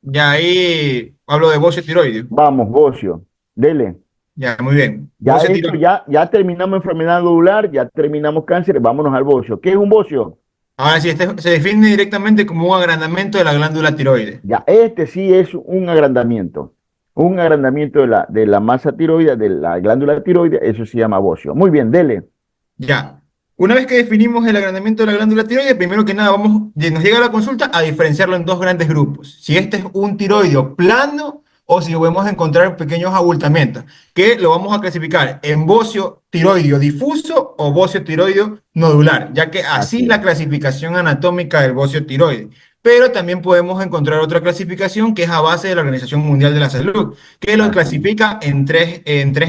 Ya ahí hablo de bocio tiroideo.
Vamos, bocio, dele.
Ya, muy bien.
Ya
Bocio
esto,
tiroideo.
ya terminamos enfermedad nodular, ya terminamos cáncer, vámonos al bocio. ¿Qué es un bocio?
Ahora sí, este se define directamente como un agrandamiento de la glándula tiroides.
Ya, este sí es un agrandamiento de la masa tiroidea, de la glándula tiroidea, eso se llama bocio. Muy bien, dele.
Ya. Una vez que definimos el agrandamiento de la glándula tiroides, primero que nada nos llega a la consulta a diferenciarlo en dos grandes grupos. Si este es un tiroideo plano o si podemos encontrar pequeños abultamientos, que lo vamos a clasificar en bocio tiroideo difuso o bocio tiroideo nodular, ya que así
Así
es
es.
la clasificación anatómica del bocio tiroides. Pero también podemos encontrar otra clasificación que es a base de la Organización Mundial de la Salud, que lo
Así es.
clasifica en tres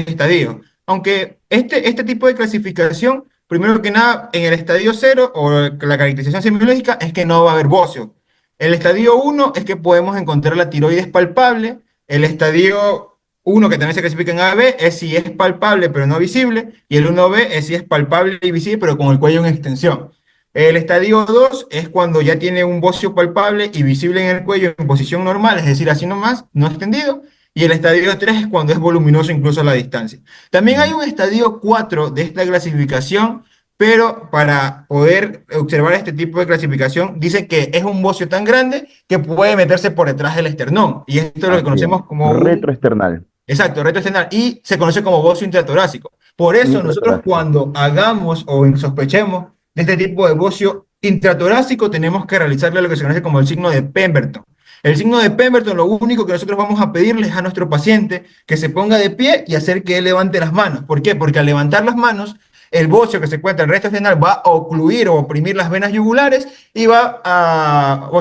estadios. Aunque este tipo de clasificación, primero que nada, en el estadio cero o la caracterización semiológica es que no va a haber bocio. El estadio uno es que podemos encontrar la tiroides palpable. El estadio uno, que también se clasifica en A B, es si es palpable pero no visible. Y el 1B es si es palpable y visible pero con el cuello en extensión. El estadio 2 es cuando ya tiene un bocio palpable y visible en el cuello en posición normal, es decir, así nomás, no extendido. Y el estadio 3 es cuando es voluminoso incluso a la distancia. También hay un estadio 4 de esta clasificación, pero para poder observar este tipo de clasificación, dice que es un bocio tan grande que puede meterse por detrás del esternón. Y esto es lo que
Así es.
conocemos como un,
Retroesternal,
exacto, reto esternal. Y se conoce como bocio intratorácico. Por eso nosotros
intratorácico.
cuando hagamos o sospechemos de este tipo de bocio intratorácico, tenemos que realizarle lo que se conoce como el signo de Pemberton. El signo de Pemberton, lo único que nosotros vamos a pedirle es a nuestro paciente que se ponga de pie y hacer que él levante las manos. ¿Por qué? Porque al levantar las manos, el bocio que se encuentra en el resto esternal va a ocluir o oprimir las venas yugulares y o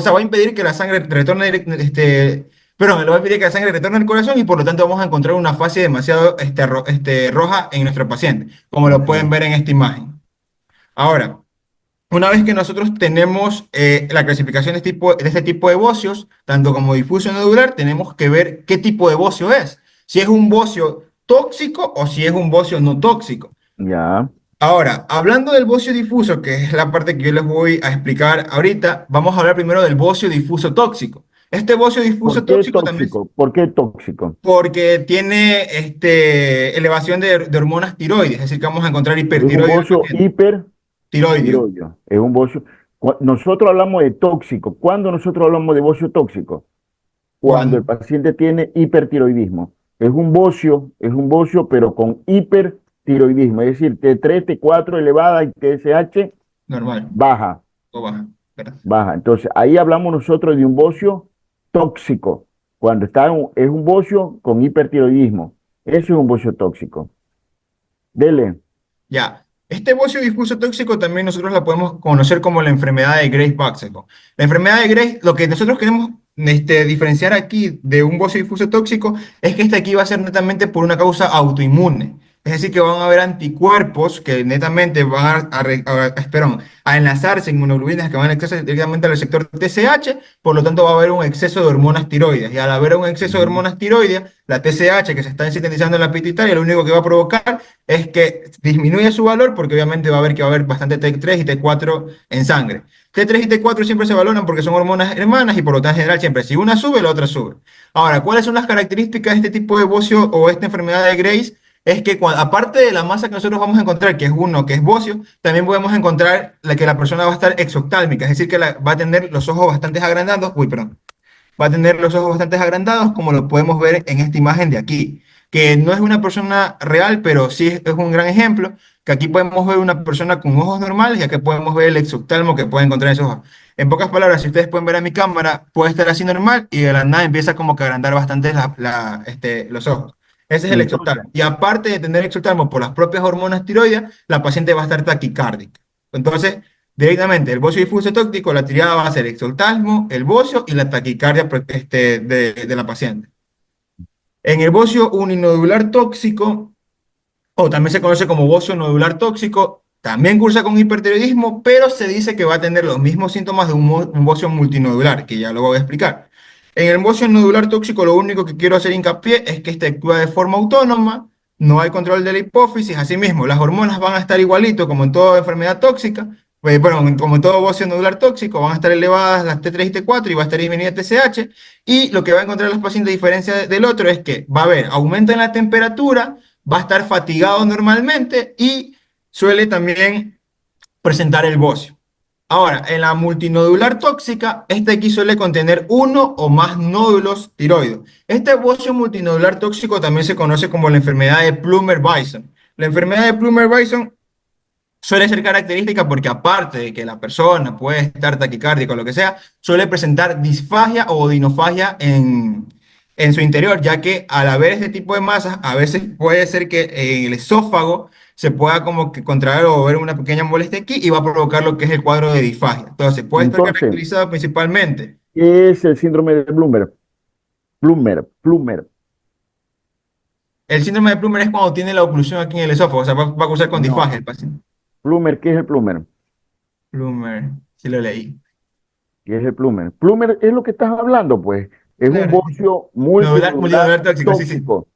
sea, va a impedir que la sangre retorne, perdón, le va a impedir que la sangre retorne al corazón y por lo tanto vamos a encontrar una fase demasiado roja en nuestro paciente, como lo
Así
pueden
es.
ver en esta imagen. Ahora, una vez que nosotros tenemos la clasificación de este tipo de bocios, tanto como difuso y nodular, tenemos que ver qué tipo de bocio es. Si es un bocio tóxico o si es un bocio no tóxico.
Ya.
Ahora, hablando del bocio difuso, que es la parte que yo les voy a explicar ahorita, vamos a hablar primero del bocio difuso tóxico. Este bocio difuso
¿Por qué
tóxico también
tóxico? ¿Por qué tóxico?
porque tiene elevación de hormonas tiroides, es decir, que vamos a encontrar
Es un
hipertiroideo en el
bocio
paciente. Tiroideo.
hipertiroideo. Es un bocio. Nosotros hablamos de tóxico. ¿Cuándo nosotros hablamos de bocio tóxico? Cuando el
Cuando,
paciente tiene hipertiroidismo. Es un bocio, pero con hipertiroidismo. Es decir, T3, T4 elevada y TSH
normal,
baja,
o baja, ¿verdad?
baja. Entonces, ahí hablamos nosotros de un bocio tóxico. Cuando es un bocio con hipertiroidismo. Eso es un bocio tóxico. Dele.
Ya. Este bocio difuso tóxico también nosotros la podemos conocer como la enfermedad de Grace-Bachstelov. La enfermedad de Grace, lo que nosotros queremos diferenciar aquí de un bocio difuso tóxico es que este aquí va a ser netamente por una causa autoinmune. Es decir, que van a haber anticuerpos que netamente van perdón, a enlazarse en inmunoglobulinas que van a acceder directamente al receptor TSH, por lo tanto va a haber un exceso de hormonas tiroides. Y al haber un exceso de
Ujú.
hormonas tiroides, la TSH que se está sintetizando en la pituitaria, lo único que va a provocar es que disminuye su valor porque obviamente va a ver que va a haber bastante T3 y T4 en sangre. T3 y T4 siempre se valoran porque son hormonas hermanas y por lo tanto en general siempre si una sube, la otra sube. Ahora, ¿cuáles son las características de este tipo de bocio o esta enfermedad de Grace? Es que aparte de la masa que nosotros vamos a encontrar, que es uno, que es bocio, también podemos encontrar que la persona va a estar exoftálmica, es decir, que va a tener los ojos bastante agrandados, uy, perdón, va a tener los ojos bastante agrandados, como lo podemos ver en esta imagen de aquí, que no es una persona real, pero sí es un gran ejemplo, que aquí podemos ver una persona con ojos normales y aquí podemos ver el exoftalmo que puede encontrar en esos ojos. En pocas palabras, si ustedes pueden ver a mi cámara, puede estar así normal y de la nada empieza como que a agrandar bastante los ojos. Ese es el
Entonces,
exoftalmo. Y aparte de tener exoftalmo por las propias hormonas tiroides, la paciente va a estar taquicárdica. Entonces, directamente, el bocio difuso tóxico, la triada va a ser exaltasmo, el bocio y la taquicardia de la paciente. En el bocio uninodular tóxico, o también se conoce como bocio nodular tóxico, también cursa con hipertiroidismo, pero se dice que va a tener los mismos síntomas de un bocio multinodular, que ya lo voy a explicar. En el bocio nodular tóxico, lo único que quiero hacer hincapié es que este actúa de forma autónoma, no hay control de la hipófisis, asimismo, las hormonas van a estar igualito como en toda enfermedad tóxica, bueno, como en todo bocio nodular tóxico, van a estar elevadas las T3 y T4 y va a estar disminuida TSH, y lo que va a encontrar los pacientes, a diferencia del otro, es que va a haber aumento en la temperatura, va a estar fatigado normalmente y suele también presentar el bocio. Ahora, en la multinodular tóxica, este aquí suele contener uno o más nódulos tiroides. Este bocio multinodular tóxico también se conoce como la enfermedad de Plummer-Bison. La enfermedad de Plummer-Bison suele ser característica porque aparte de que la persona puede estar taquicárdica o lo que sea, suele presentar disfagia o odinofagia en su interior, ya que al haber este tipo de masas, a veces puede ser que en el esófago se pueda como que contraer o ver una pequeña molestia aquí y va a provocar lo que es el cuadro de disfagia. Entonces, puede estar
Entonces,
caracterizado principalmente.
¿qué es el síndrome de Plummer? Plummer.
El síndrome de Plummer es cuando tiene la oclusión aquí en el esófago, o sea, va a cursar con
No,
disfagia el paciente.
Plummer, ¿qué es el Plummer?
Plummer, sí lo leí.
¿Qué es el Plummer? Plummer es lo que estás hablando, pues. Es un
Claro.
bocio
Multinodular
multinodular
tóxico, sí, sí.
tóxico.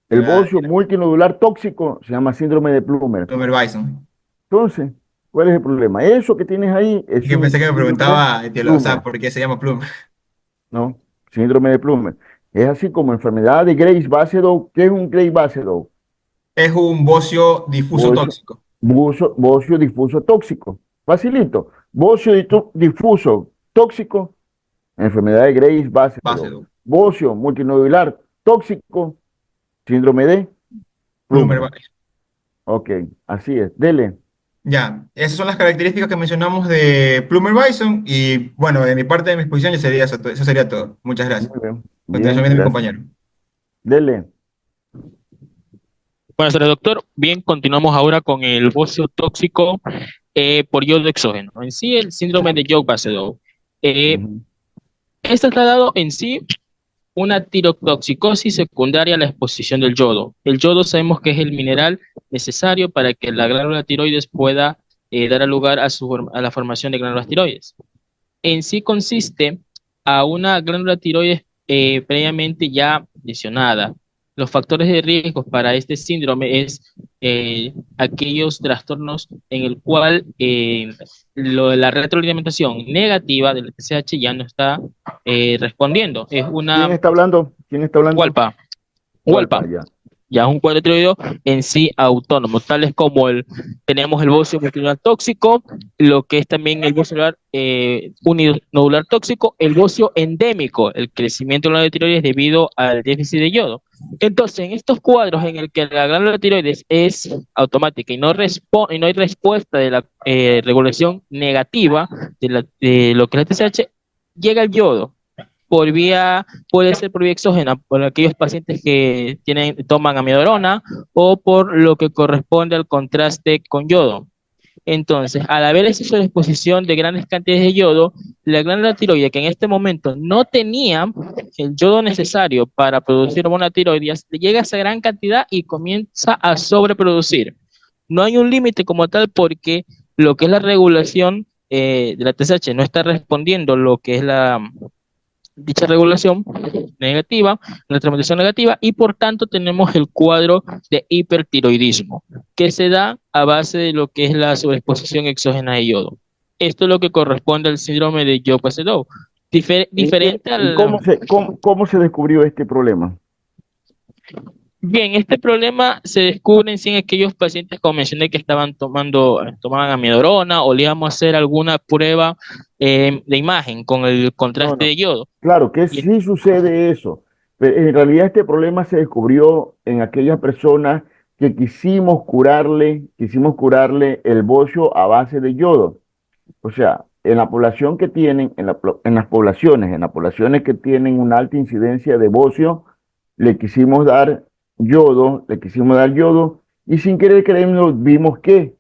El
Ah,
bocio multinodular tóxico se llama síndrome de Plummer.
Plummer Bison.
Entonces, ¿cuál es el problema? Eso que tienes ahí
Es
es
que
un
pensé que me
síndrome de
preguntaba, o sea,
Plummer,
por qué se llama Plummer.
¿no? Síndrome de Plummer. Es así como enfermedad de Graves-Basedow. ¿Qué es un Graves-Basedow?
Es un bocio difuso
Bocio,
tóxico.
bocio difuso tóxico. Facilito. Bocio difuso tóxico, enfermedad de Graves-Basedow.
Bácedo.
Bocio multinodular tóxico, síndrome de
Plummer
Plummer.
Bison.
Ok, así es. Dele.
Ya, esas son las características que mencionamos de Plummer Bison y bueno, de mi parte de mi exposición ya sería eso sería todo. Muchas gracias.
Muy bien.
Continuación
Bien,
viene mi
gracias.
compañero.
Dele.
Buenas tardes, doctor. Bien, continuamos ahora con el bocio tóxico por yodo exógeno. En sí, el síndrome de Jones-Basedow.
Ujú.
Este está dado en sí una tirotoxicosis secundaria a la exposición del yodo. El yodo sabemos que es el mineral necesario para que la glándula tiroides pueda dar lugar a la formación de glándulas tiroides. En sí consiste a una glándula tiroides previamente ya lesionada. Los factores de riesgo para este síndrome es aquellos trastornos en el cual la retroalimentación negativa del TSH ya no está respondiendo. Es
¿Quién
una
está hablando? ¿Quién está hablando?
Hualpa.
Hualpa,
Hualpa.
ya.
Ya es un cuadro tiroideo en sí autónomo, tales como tenemos el bocio multinodular tóxico, lo que es también el bocio uninodular tóxico, el bocio endémico, el crecimiento de la glándula tiroides debido al déficit de yodo. Entonces, en estos cuadros en el que la glándula tiroides es automática y no hay respuesta de la regulación negativa de lo que es el TSH, llega el yodo puede ser por vía exógena, por aquellos pacientes que toman amiodarona o por lo que corresponde al contraste con yodo. Entonces, al haber esa sobreexposición de grandes cantidades de yodo, la glándula tiroidea, que en este momento no tenía el yodo necesario para producir hormona tiroidea, llega a esa gran cantidad y comienza a sobreproducir. No hay un límite como tal porque lo que es la regulación de la TSH no está respondiendo lo que es dicha regulación negativa, la transmutación negativa, y por tanto tenemos el cuadro de hipertiroidismo, que se da a base de lo que es la sobreexposición exógena de yodo. Esto es lo que corresponde al síndrome de Jones-Basedow. Diferente
¿Y
al...
cómo se descubrió este problema?
Bien, este problema se descubre en sí en aquellos pacientes, como mencioné, que tomaban amiodarona o le íbamos a hacer alguna prueba de imagen con el
No,
contraste
no.
de yodo.
Claro que
Y
sí sucede eso, pero en realidad este problema se descubrió en aquellas personas que quisimos curarle el bocio a base de yodo. O sea, en la población que tienen, en las poblaciones que tienen una alta incidencia de bocio, le quisimos dar yodo, y sin querer querernos vimos que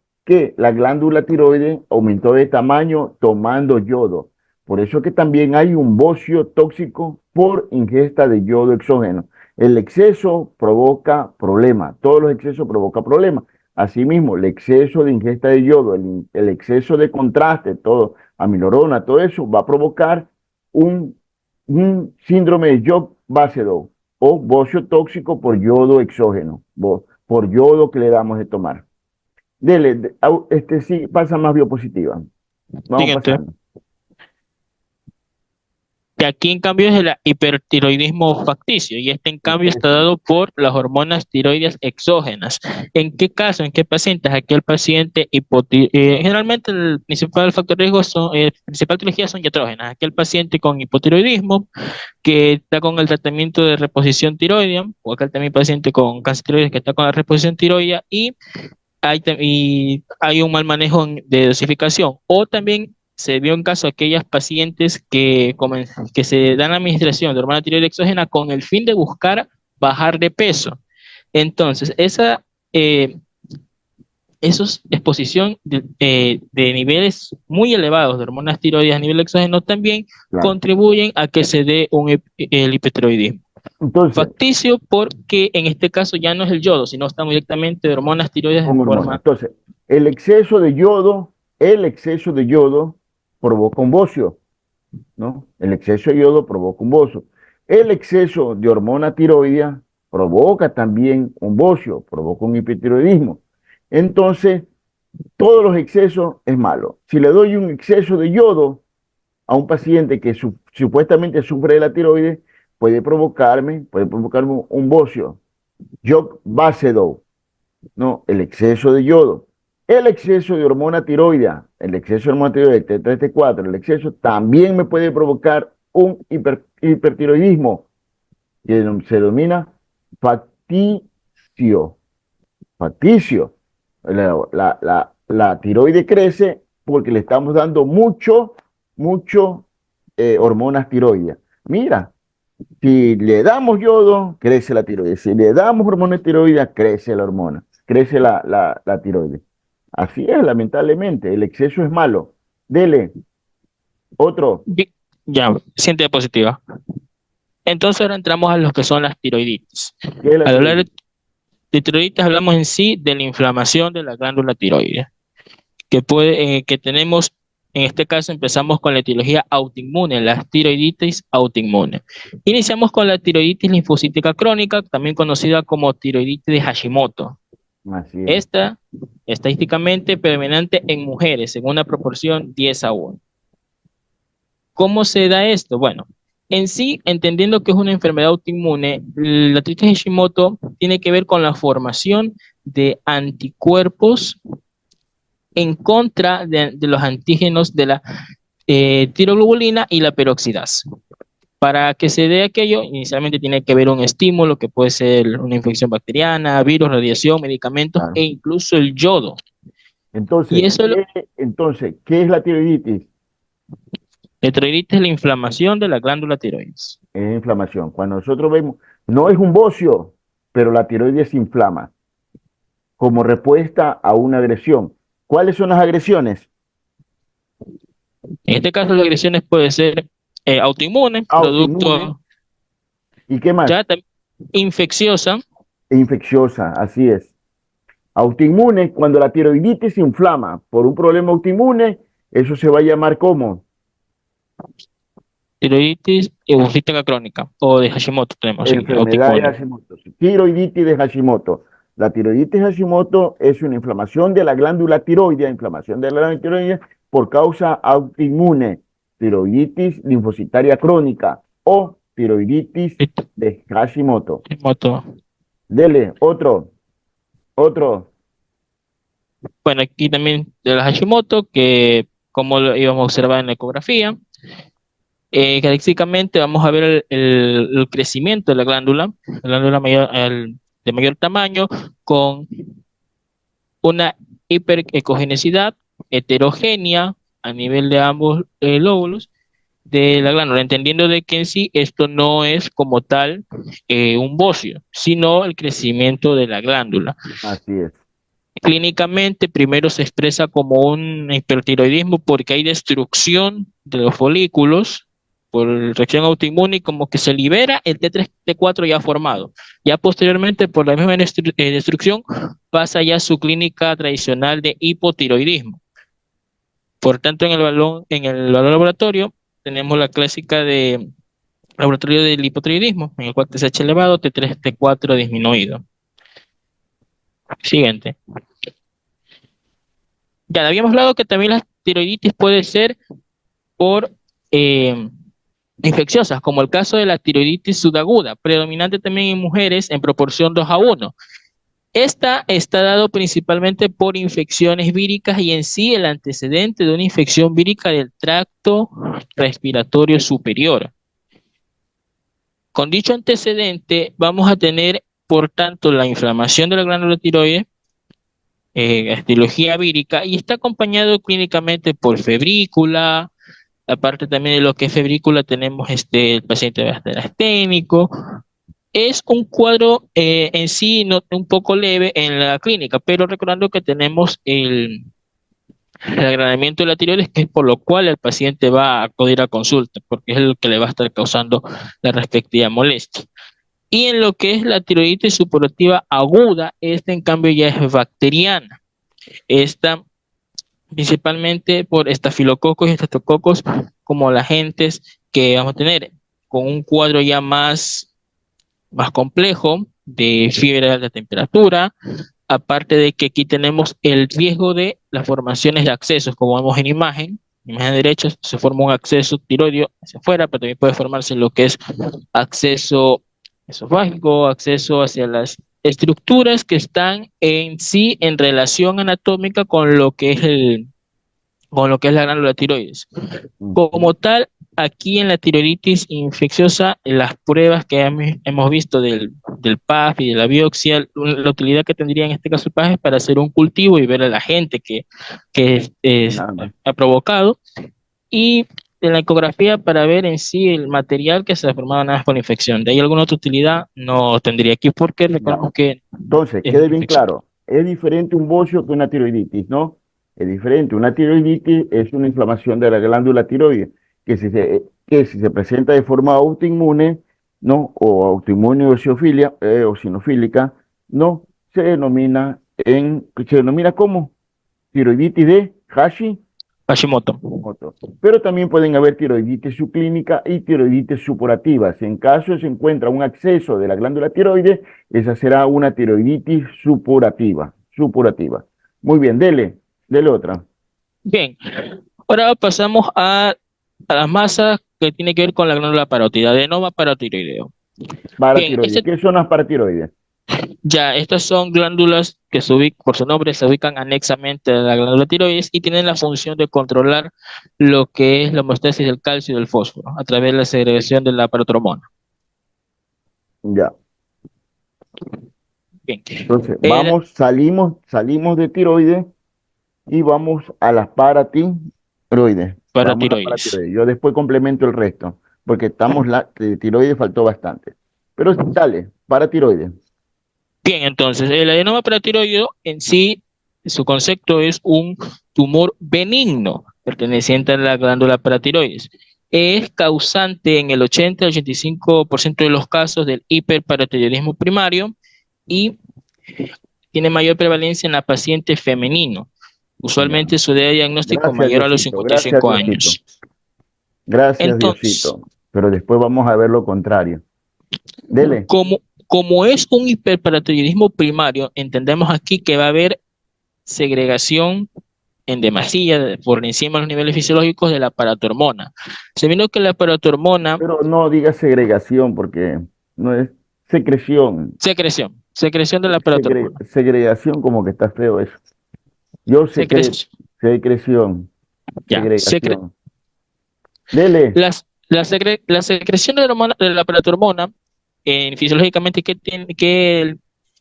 la glándula tiroides aumentó de tamaño tomando yodo. Por eso que también hay un bocio tóxico por ingesta de yodo exógeno. El exceso provoca problemas, todos los excesos provocan problemas. Asimismo, el exceso de ingesta de yodo, el exceso de contraste, todo, amilorona, todo eso va a provocar un síndrome de Jones-Basedow. o bocio tóxico por yodo exógeno, por yodo que le damos de tomar. Sí, pasa más diapositiva. Vamos
Siguiente.
pasando.
Que aquí en cambio es el hipertiroidismo facticio y este en cambio está dado por las hormonas tiroides exógenas. ¿En qué caso, en qué pacientes? Aquel paciente generalmente el principal factor de riesgo principal etiología son dietrógenas. Aquel paciente con hipotiroidismo que está con el tratamiento de reposición tiroidea o aquel también paciente con cáncer tiroides que está con la reposición tiroidea y hay un mal manejo de dosificación. O también se vio en caso de aquellas pacientes que se dan la administración de hormona tiroidea exógena con el fin de buscar bajar de peso. Entonces, eh, esos exposición de niveles muy elevados de hormonas tiroides a nivel exógeno también
Claro.
contribuyen a que se dé el hipertiroidismo.
Entonces,
Facticio porque en este caso ya no es el yodo, sino estamos directamente de hormonas tiroides
con
en
hormonas.
forma.
Entonces, el exceso de yodo provoca un bocio, ¿no? El exceso de yodo provoca un bocio. El exceso de hormona tiroidea provoca también un bocio, provoca un hipertiroidismo. Entonces, todos los excesos es malo. Si le doy un exceso de yodo a un paciente que supuestamente sufre de la tiroides, puede provocarme un bocio. Jock Basedow, ¿no? El exceso de yodo. El exceso de hormona tiroidea, el exceso de hormona tiroidea, T3, T4, el exceso también me puede provocar un hipertiroidismo que se denomina facticio. Facticio. La tiroide crece porque le estamos dando mucho hormonas tiroideas. Mira, si le damos yodo, crece la tiroides. Si le damos hormona tiroides, crece la hormona, crece la tiroides. Así es, lamentablemente, el exceso es malo. Dele, otro.
Ya, siguiente diapositiva. Entonces ahora entramos a lo que son las tiroiditis.
¿Qué es la
Al hablar
tiroides?
de tiroiditis hablamos en sí de la inflamación de la glándula tiroides, que tenemos, en este caso empezamos con la etiología autoinmune, las tiroiditis autoinmune. Iniciamos con la tiroiditis linfocítica crónica, también conocida como tiroiditis de Hashimoto.
Así es.
Esta, estadísticamente predominante en mujeres, en una proporción 10:1. ¿Cómo se da esto? Bueno, en sí, entendiendo que es una enfermedad autoinmune, la artritis de Hashimoto tiene que ver con la formación de anticuerpos en contra de los antígenos de la tiroglobulina y la peroxidasa. Para que se dé aquello, inicialmente tiene que haber un estímulo que puede ser una infección bacteriana, virus, radiación, medicamentos
Claro.
e incluso el yodo.
Entonces,
Y eso,
¿qué es la tiroiditis?
la tiroiditis es la inflamación de la glándula tiroides.
Es inflamación. Cuando nosotros vemos, no es un bocio, pero la tiroides se inflama como respuesta a una agresión. ¿Cuáles son las agresiones?
En este caso, las agresiones pueden ser autoinmunes,
Autoinmune.
producto
¿Y qué más?
ya infecciosa,
Infecciosa, así es. Autoinmune, cuando la tiroiditis se inflama por un problema autoinmune, eso se va a llamar como
tiroiditis eufítica crónica o de Hashimoto tenemos, sí,
enfermedad de
autoinmune.
Hashimoto. Tiroiditis de Hashimoto. La tiroiditis de Hashimoto es una inflamación de la glándula tiroidea, por causa autoinmune, tiroiditis linfocitaria crónica o tiroiditis de Hashimoto.
Hashimoto.
Dele, otro.
Bueno, aquí también de la Hashimoto, que como lo íbamos a observar en la ecografía, característicamente vamos a ver el crecimiento de la glándula de mayor tamaño, con una hiperecogenicidad heterogénea a nivel de ambos lóbulos de la glándula, entendiendo de que en sí esto no es como tal un bocio, sino el crecimiento de la glándula.
Así es.
Clínicamente, primero se expresa como un hipertiroidismo porque hay destrucción de los folículos por reacción autoinmune y como que se libera el T3, T4 ya formado. Ya posteriormente, por la misma destrucción, pasa ya a su clínica tradicional de hipotiroidismo. Por tanto, en el valor laboratorio tenemos la clásica de laboratorio del hipotiroidismo, en el cual TSH elevado, T3, T4 disminuido. Siguiente. Ya habíamos hablado que también la tiroiditis puede ser por infecciosas, como el caso de la tiroiditis subaguda, predominante también en mujeres en proporción 2:1. Esta está dado principalmente por infecciones víricas y en sí el antecedente de una infección vírica del tracto respiratorio superior. Con dicho antecedente vamos a tener, por tanto, la inflamación de la glándula tiroides, etiología vírica, y está acompañado clínicamente por febrícula. Aparte también de lo que es febrícula, tenemos el paciente va a estar asténico. Es un cuadro en sí un poco leve en la clínica, pero recordando que tenemos el agravamiento de la tiroides, que es por lo cual el paciente va a acudir a consulta, porque es el que le va a estar causando la respectiva molestia. Y en lo que es la tiroiditis supurativa aguda, esta en cambio ya es bacteriana. Esta principalmente por estafilococos y estreptococos como los agentes que vamos a tener, con un cuadro ya más complejo de fiebre de alta temperatura, aparte de que aquí tenemos el riesgo de las formaciones de accesos, como vemos en imagen derecha se forma un acceso tiroideo hacia afuera, pero también puede formarse lo que es acceso esofágico, acceso hacia las estructuras que están en sí en relación anatómica con lo que es la glándula tiroides. Como tal, aquí en la tiroiditis infecciosa, las pruebas que hemos visto del PAF y de la biopsia, la utilidad que tendría en este caso el PAF es para hacer un cultivo y ver a la gente que ha provocado, y en la ecografía para ver en sí el material que se ha formado nada más por infección. De ahí alguna otra utilidad no tendría aquí porque recordemos que
entonces, quede bien claro, es diferente un bocio que una tiroiditis, ¿no? Es diferente. Una tiroiditis es una inflamación de la glándula tiroides que si se presenta de forma autoinmune, ¿no? O autoinmune o eosinofílica, ¿no? Se denomina como tiroiditis de
Hashimoto.
Pero también pueden haber tiroiditis subclínica y tiroiditis supurativa. Si en caso se encuentra un acceso de la glándula tiroides, esa será una tiroiditis supurativa. Muy bien, dele otra.
Bien, ahora pasamos a la masa que tiene que ver con la glándula parótida, adenoma parotiroideo.
Paratiroides. ¿Qué son las paratiroides?
Ya, estas son glándulas que por su nombre se ubican anexamente a la glándula tiroides y tienen la función de controlar lo que es la homeostasis del calcio y del fósforo a través de la segregación de la parotromona.
Ya.
Bien.
Entonces, salimos de tiroides y vamos a las paratiroides. Yo después complemento el resto, porque de tiroides faltó bastante. Pero dale, paratiroides.
Bien, entonces, el adenoma paratiroideo en sí, su concepto es un tumor benigno perteneciente a la glándula paratiroides. Es causante en el 80 al 85% de los casos del hiperparatiroidismo primario y tiene mayor prevalencia en la paciente femenino. Usualmente su edad de diagnóstico mayor a los 55 años.
Gracias, Diosito. Pero después vamos a ver lo contrario. Dele.
Como es un hiperparatiroidismo primario, entendemos aquí que va a haber segregación en demasía por encima de los niveles fisiológicos de la paratormona. Se vino que la paratormona...
Pero no diga segregación porque no es secreción.
Secreción de la paratormona.
Segregación como que está feo eso. Secreción. Dele.
La secreción de la paratormona fisiológicamente, ¿qué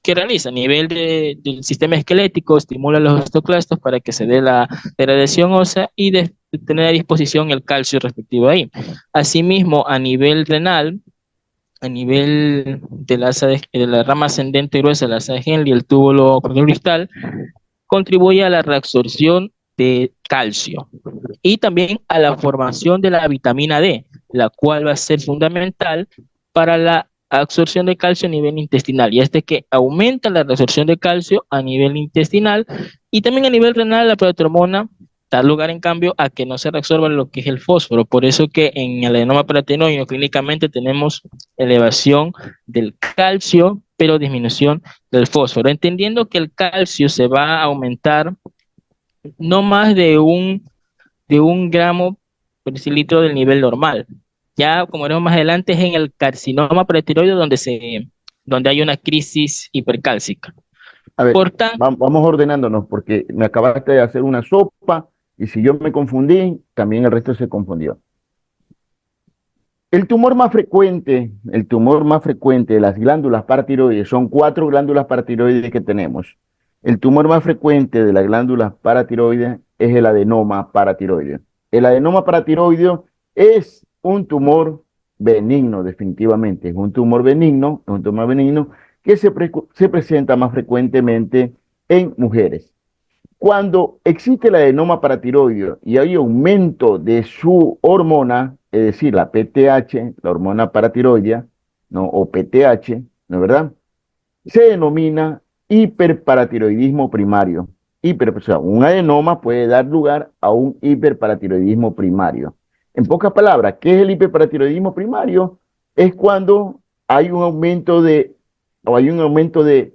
realiza? A nivel del sistema esquelético, estimula los osteoclastos para que se dé la degradación ósea y tener a disposición el calcio respectivo ahí. Asimismo, a nivel renal, a nivel de la rama ascendente gruesa, la asa de Henle y el túbulo cristal, contribuye a la reabsorción de calcio y también a la formación de la vitamina D, la cual va a ser fundamental para la absorción de calcio a nivel intestinal, y que aumenta la reabsorción de calcio a nivel intestinal y también a nivel renal. La paratormona dar lugar en cambio a que no se reabsorba lo que es el fósforo. Por eso que en el adenoma paratinoide clínicamente tenemos elevación del calcio, pero disminución del fósforo, entendiendo que el calcio se va a aumentar no más de un gramo por decilitro del nivel normal. Ya, como veremos más adelante, es en el carcinoma paratiroide donde hay una crisis hipercálcica.
A ver,
Por tanto,
vamos ordenándonos porque me acabaste de hacer una sopa y si yo me confundí, también el resto se confundió. El tumor más frecuente de las glándulas paratiroides, son 4 glándulas paratiroides que tenemos. El tumor más frecuente de las glándulas paratiroides es el adenoma paratiroideo. El adenoma paratiroideo es un tumor benigno, definitivamente. Es un tumor benigno que se presenta más frecuentemente en mujeres. Cuando existe el adenoma paratiroideo y hay aumento de su hormona, es decir, la PTH, la hormona paratiroidea, ¿no? O PTH, ¿no es verdad? Se denomina hiperparatiroidismo primario. O sea, un adenoma puede dar lugar a un hiperparatiroidismo primario. En pocas palabras, ¿qué es el hiperparatiroidismo primario? Es cuando hay un aumento de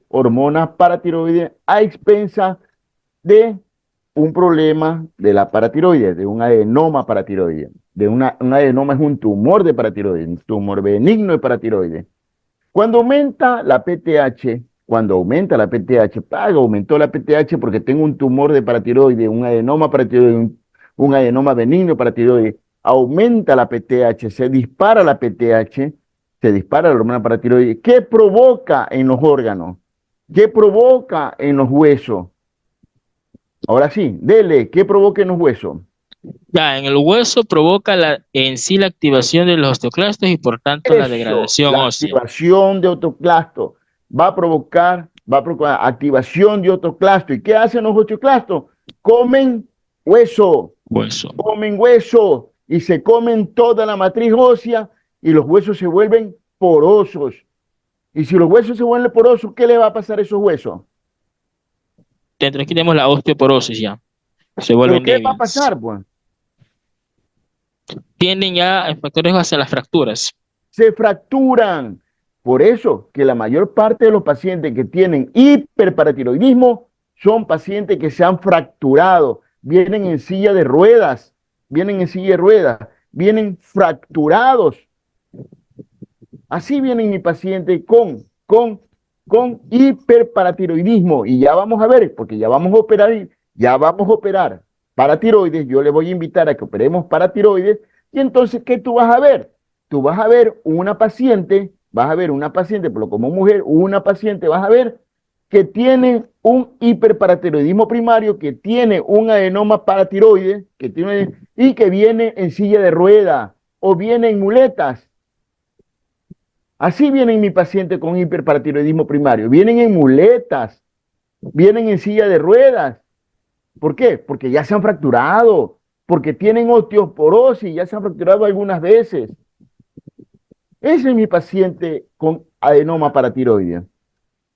hormonas paratiroides a expensas de un problema de la paratiroides, de un adenoma paratiroide. Un adenoma es un tumor de paratiroides, un tumor benigno de paratiroides. Cuando aumenta la PTH, aumentó la PTH porque tengo un tumor de paratiroide, un adenoma paratiroide, un adenoma benigno paratiroide, aumenta la PTH, se dispara la PTH, se dispara la hormona paratiroide. ¿Qué provoca en los órganos? ¿Qué provoca en los huesos? Ahora sí, dele, ¿qué provoca en los huesos?
ya en el hueso provoca en sí la activación de los osteoclastos y por tanto la
Eso,
degradación
la
ósea.
activación de osteoclastos va a provocar activación de osteoclastos. ¿Y qué hacen los osteoclastos? Comen hueso, y se comen toda la matriz ósea y los huesos se vuelven porosos. Y si los huesos se vuelven porosos, ¿qué le va a pasar a esos huesos?
Dentro aquí tenemos la osteoporosis ya. Se
¿Pero
vuelven
qué va a
débiles.
pasar, pues?
Tienden ya factores hacia las fracturas.
Se fracturan. Por eso que la mayor parte de los pacientes que tienen hiperparatiroidismo son pacientes que se han fracturado, vienen en silla de ruedas, vienen fracturados. Así vienen mi paciente con hiperparatiroidismo. Y ya vamos a ver, porque ya vamos a operar paratiroides. Yo le voy a invitar a que operemos paratiroides. Y entonces, ¿qué tú vas a ver? Tú vas a ver una paciente, pero como mujer, vas a ver que tiene un hiperparatiroidismo primario, que tiene un adenoma paratiroide, y que viene en silla de rueda o viene en muletas. Así vienen mi paciente con hiperparatiroidismo primario. Vienen en muletas, vienen en silla de ruedas. ¿Por qué? Porque ya se han fracturado, porque tienen osteoporosis, ya se han fracturado algunas veces. Ese es mi paciente con adenoma paratiroideo.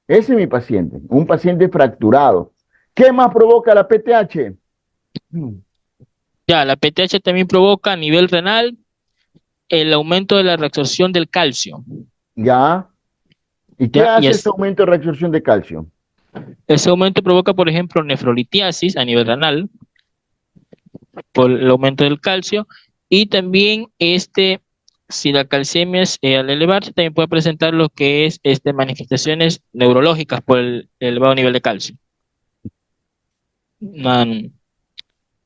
Ese es mi paciente, un paciente fracturado. ¿Qué más provoca la PTH?
Ya, la PTH también provoca a nivel renal el aumento de la reabsorción del calcio.
¿Ya? ¿Y qué
Ya,
hace ese aumento de reabsorción de calcio?
Ese aumento provoca, por ejemplo, nefrolitiasis a nivel renal por el aumento del calcio y también si la calcemia al elevarse también puede presentar lo que es manifestaciones neurológicas por el elevado nivel de calcio.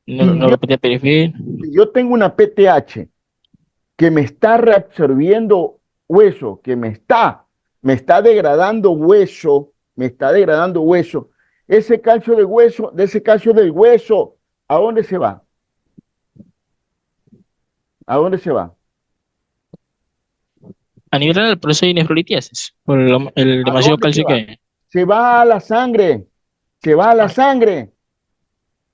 Neuropatía periférica.
Si yo tengo una PTH que me está reabsorbiendo hueso, que me está degradando hueso, ese calcio del hueso, ¿a dónde se va? ¿A dónde se va?
A nivel renal, por eso hay nefrolitiasis, por el demasiado calcio que hay.
Se va a la sangre,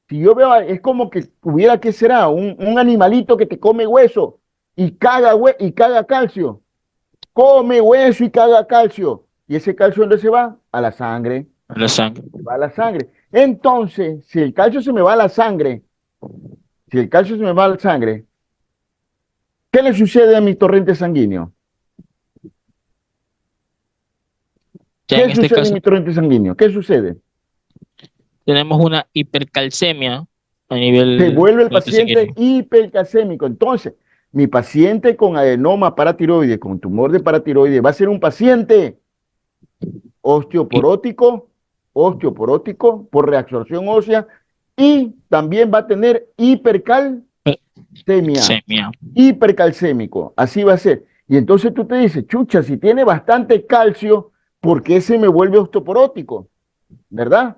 Si yo veo, es como que hubiera, ¿qué será? Un animalito que te come hueso y caga calcio. Come hueso y caga calcio. ¿Y ese calcio dónde se va? A la sangre.
A la sangre.
Va a la sangre. Entonces, si el calcio se me va a la sangre, Si el calcio se me va a la sangre, ¿qué le sucede a mi torrente sanguíneo?
Ya
¿Qué
en este
sucede en
caso
mi torrente sanguíneo? ¿Qué sucede?
tenemos una hipercalcemia a
Se
nivel
vuelve el
torrente
paciente
sanguíneo.
hipercalcémico. Entonces, mi paciente con adenoma paratiroide, con tumor de paratiroide, va a ser un paciente
Y
osteoporótico, osteoporótico por reabsorción ósea y también va a tener hipercalcemia,
hipercalcemia.
hipercalcémico. Así va a ser. Y entonces tú te dices, chucha, si tiene bastante calcio, ¿por qué se me vuelve osteoporótico? ¿Verdad?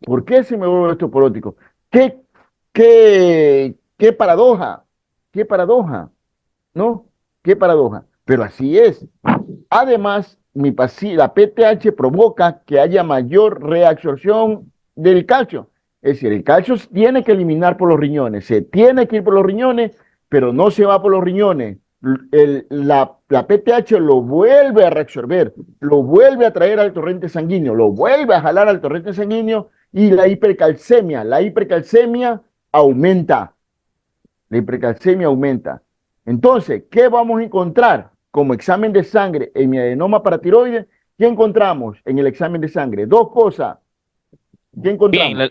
¿Por qué se me vuelve osteoporótico? ¿Qué, qué paradoja? ¿Qué paradoja? ¿No? ¿Qué paradoja? Pero así es. Además, la PTH provoca que haya mayor reabsorción del calcio. Es decir, el calcio se tiene que eliminar por los riñones, se tiene que ir por los riñones, pero no se va por los riñones. La PTH lo vuelve a reabsorber, lo vuelve a traer al torrente sanguíneo, lo vuelve a jalar al torrente sanguíneo y la hipercalcemia aumenta. La hipercalcemia aumenta. Entonces, ¿qué vamos a encontrar como examen de sangre en mi adenoma paratiroide? ¿Qué encontramos en el examen de sangre? Dos cosas. ¿Qué
Bien,
encontramos?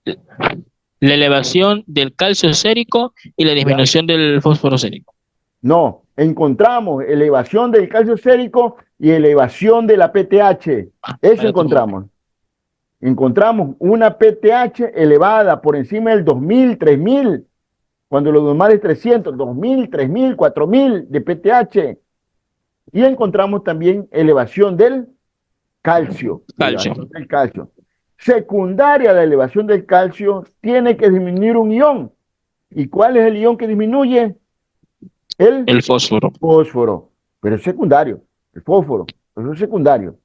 la elevación del calcio sérico y la
¿Ya?
disminución del fósforo sérico.
No, encontramos elevación del calcio sérico y elevación de la PTH. Eso
Para tu nombre.
encontramos. Encontramos una PTH elevada por encima del 2000, 3000, cuando lo normal es 300, 2000, 3000, 4000 de PTH. Y encontramos también elevación del calcio,
Calcio.
elevación del calcio. Secundaria a la elevación del calcio, tiene que disminuir un ion. ¿Y cuál es el ion que disminuye? El
El fósforo.
fósforo. Pero es secundario, el fósforo, eso es secundario.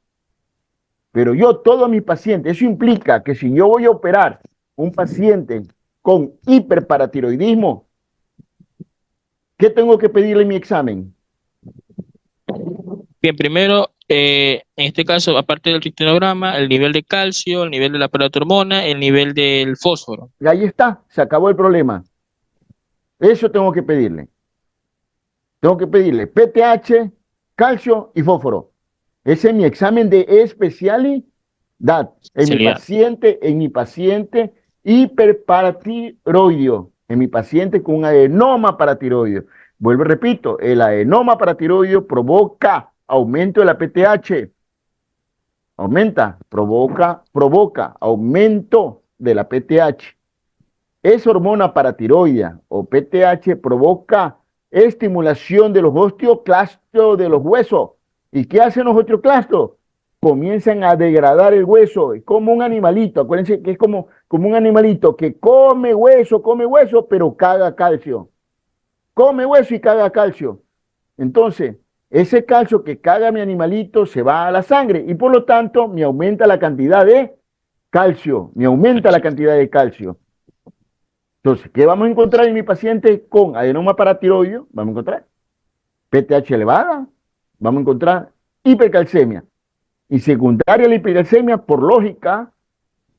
Pero yo, todos mis pacientes, eso implica que si yo voy a operar un paciente con hiperparatiroidismo, ¿qué tengo que pedirle en mi examen?
Bien, primero, en este caso, aparte del ritinorama, el nivel de calcio, el nivel de la paratormona, el nivel del fósforo.
Y ahí está, se acabó el problema. Eso tengo que pedirle. Tengo que pedirle PTH, calcio y fósforo. Ese es mi examen de especialidad
Sería
en mi paciente hiperparatiroideo, en mi paciente con un adenoma paratiroideo. Vuelvo y repito, el adenoma paratiroideo provoca aumento de la PTH, provoca aumento de la PTH. Esa hormona paratiroidea o PTH provoca estimulación de los osteoclastos de los huesos. ¿Y qué hacen los osteoclastos? Comienzan a degradar el hueso. Es como un animalito. Acuérdense que es como un animalito que come hueso, pero caga calcio. Come hueso y caga calcio. Entonces, ese calcio que caga mi animalito se va a la sangre y por lo tanto me aumenta la cantidad de calcio. Me aumenta la cantidad de calcio. Entonces, ¿qué vamos a encontrar en mi paciente con adenoma paratiroideo? Vamos a encontrar PTH elevada, vamos a encontrar hipercalcemia. Y secundaria a la hipercalcemia, por lógica,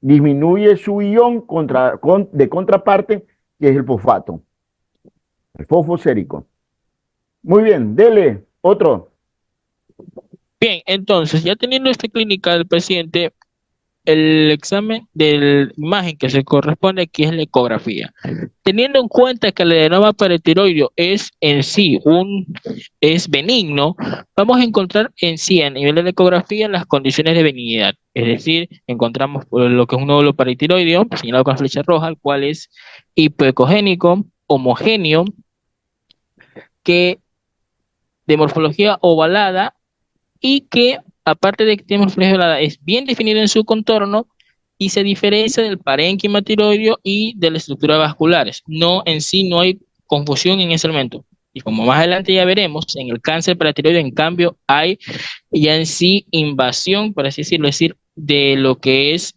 disminuye su ion de contraparte, que es el fosfato, el fosfosérico. Muy bien, dele otro.
bien. Entonces, ya teniendo esta clínica del paciente, el examen de la imagen que se corresponde aquí es la ecografía. Teniendo en cuenta que el adenoma paratiroideo es en sí es benigno, vamos a encontrar en sí a nivel de la ecografía las condiciones de benignidad. Es decir, encontramos lo que es un nódulo paratiroideo, señalado con la flecha roja, el cual es hipoecogénico, homogéneo, que de morfología ovalada y que, aparte de que tiene morfología ovalada, es bien definido en su contorno y se diferencia del parénquima tiroideo y de la estructura vasculares. No, en sí no hay confusión en ese elemento. Y como más adelante ya veremos, en el cáncer paratiroideo, en cambio, hay ya en sí invasión, por así decirlo, es decir, de lo que es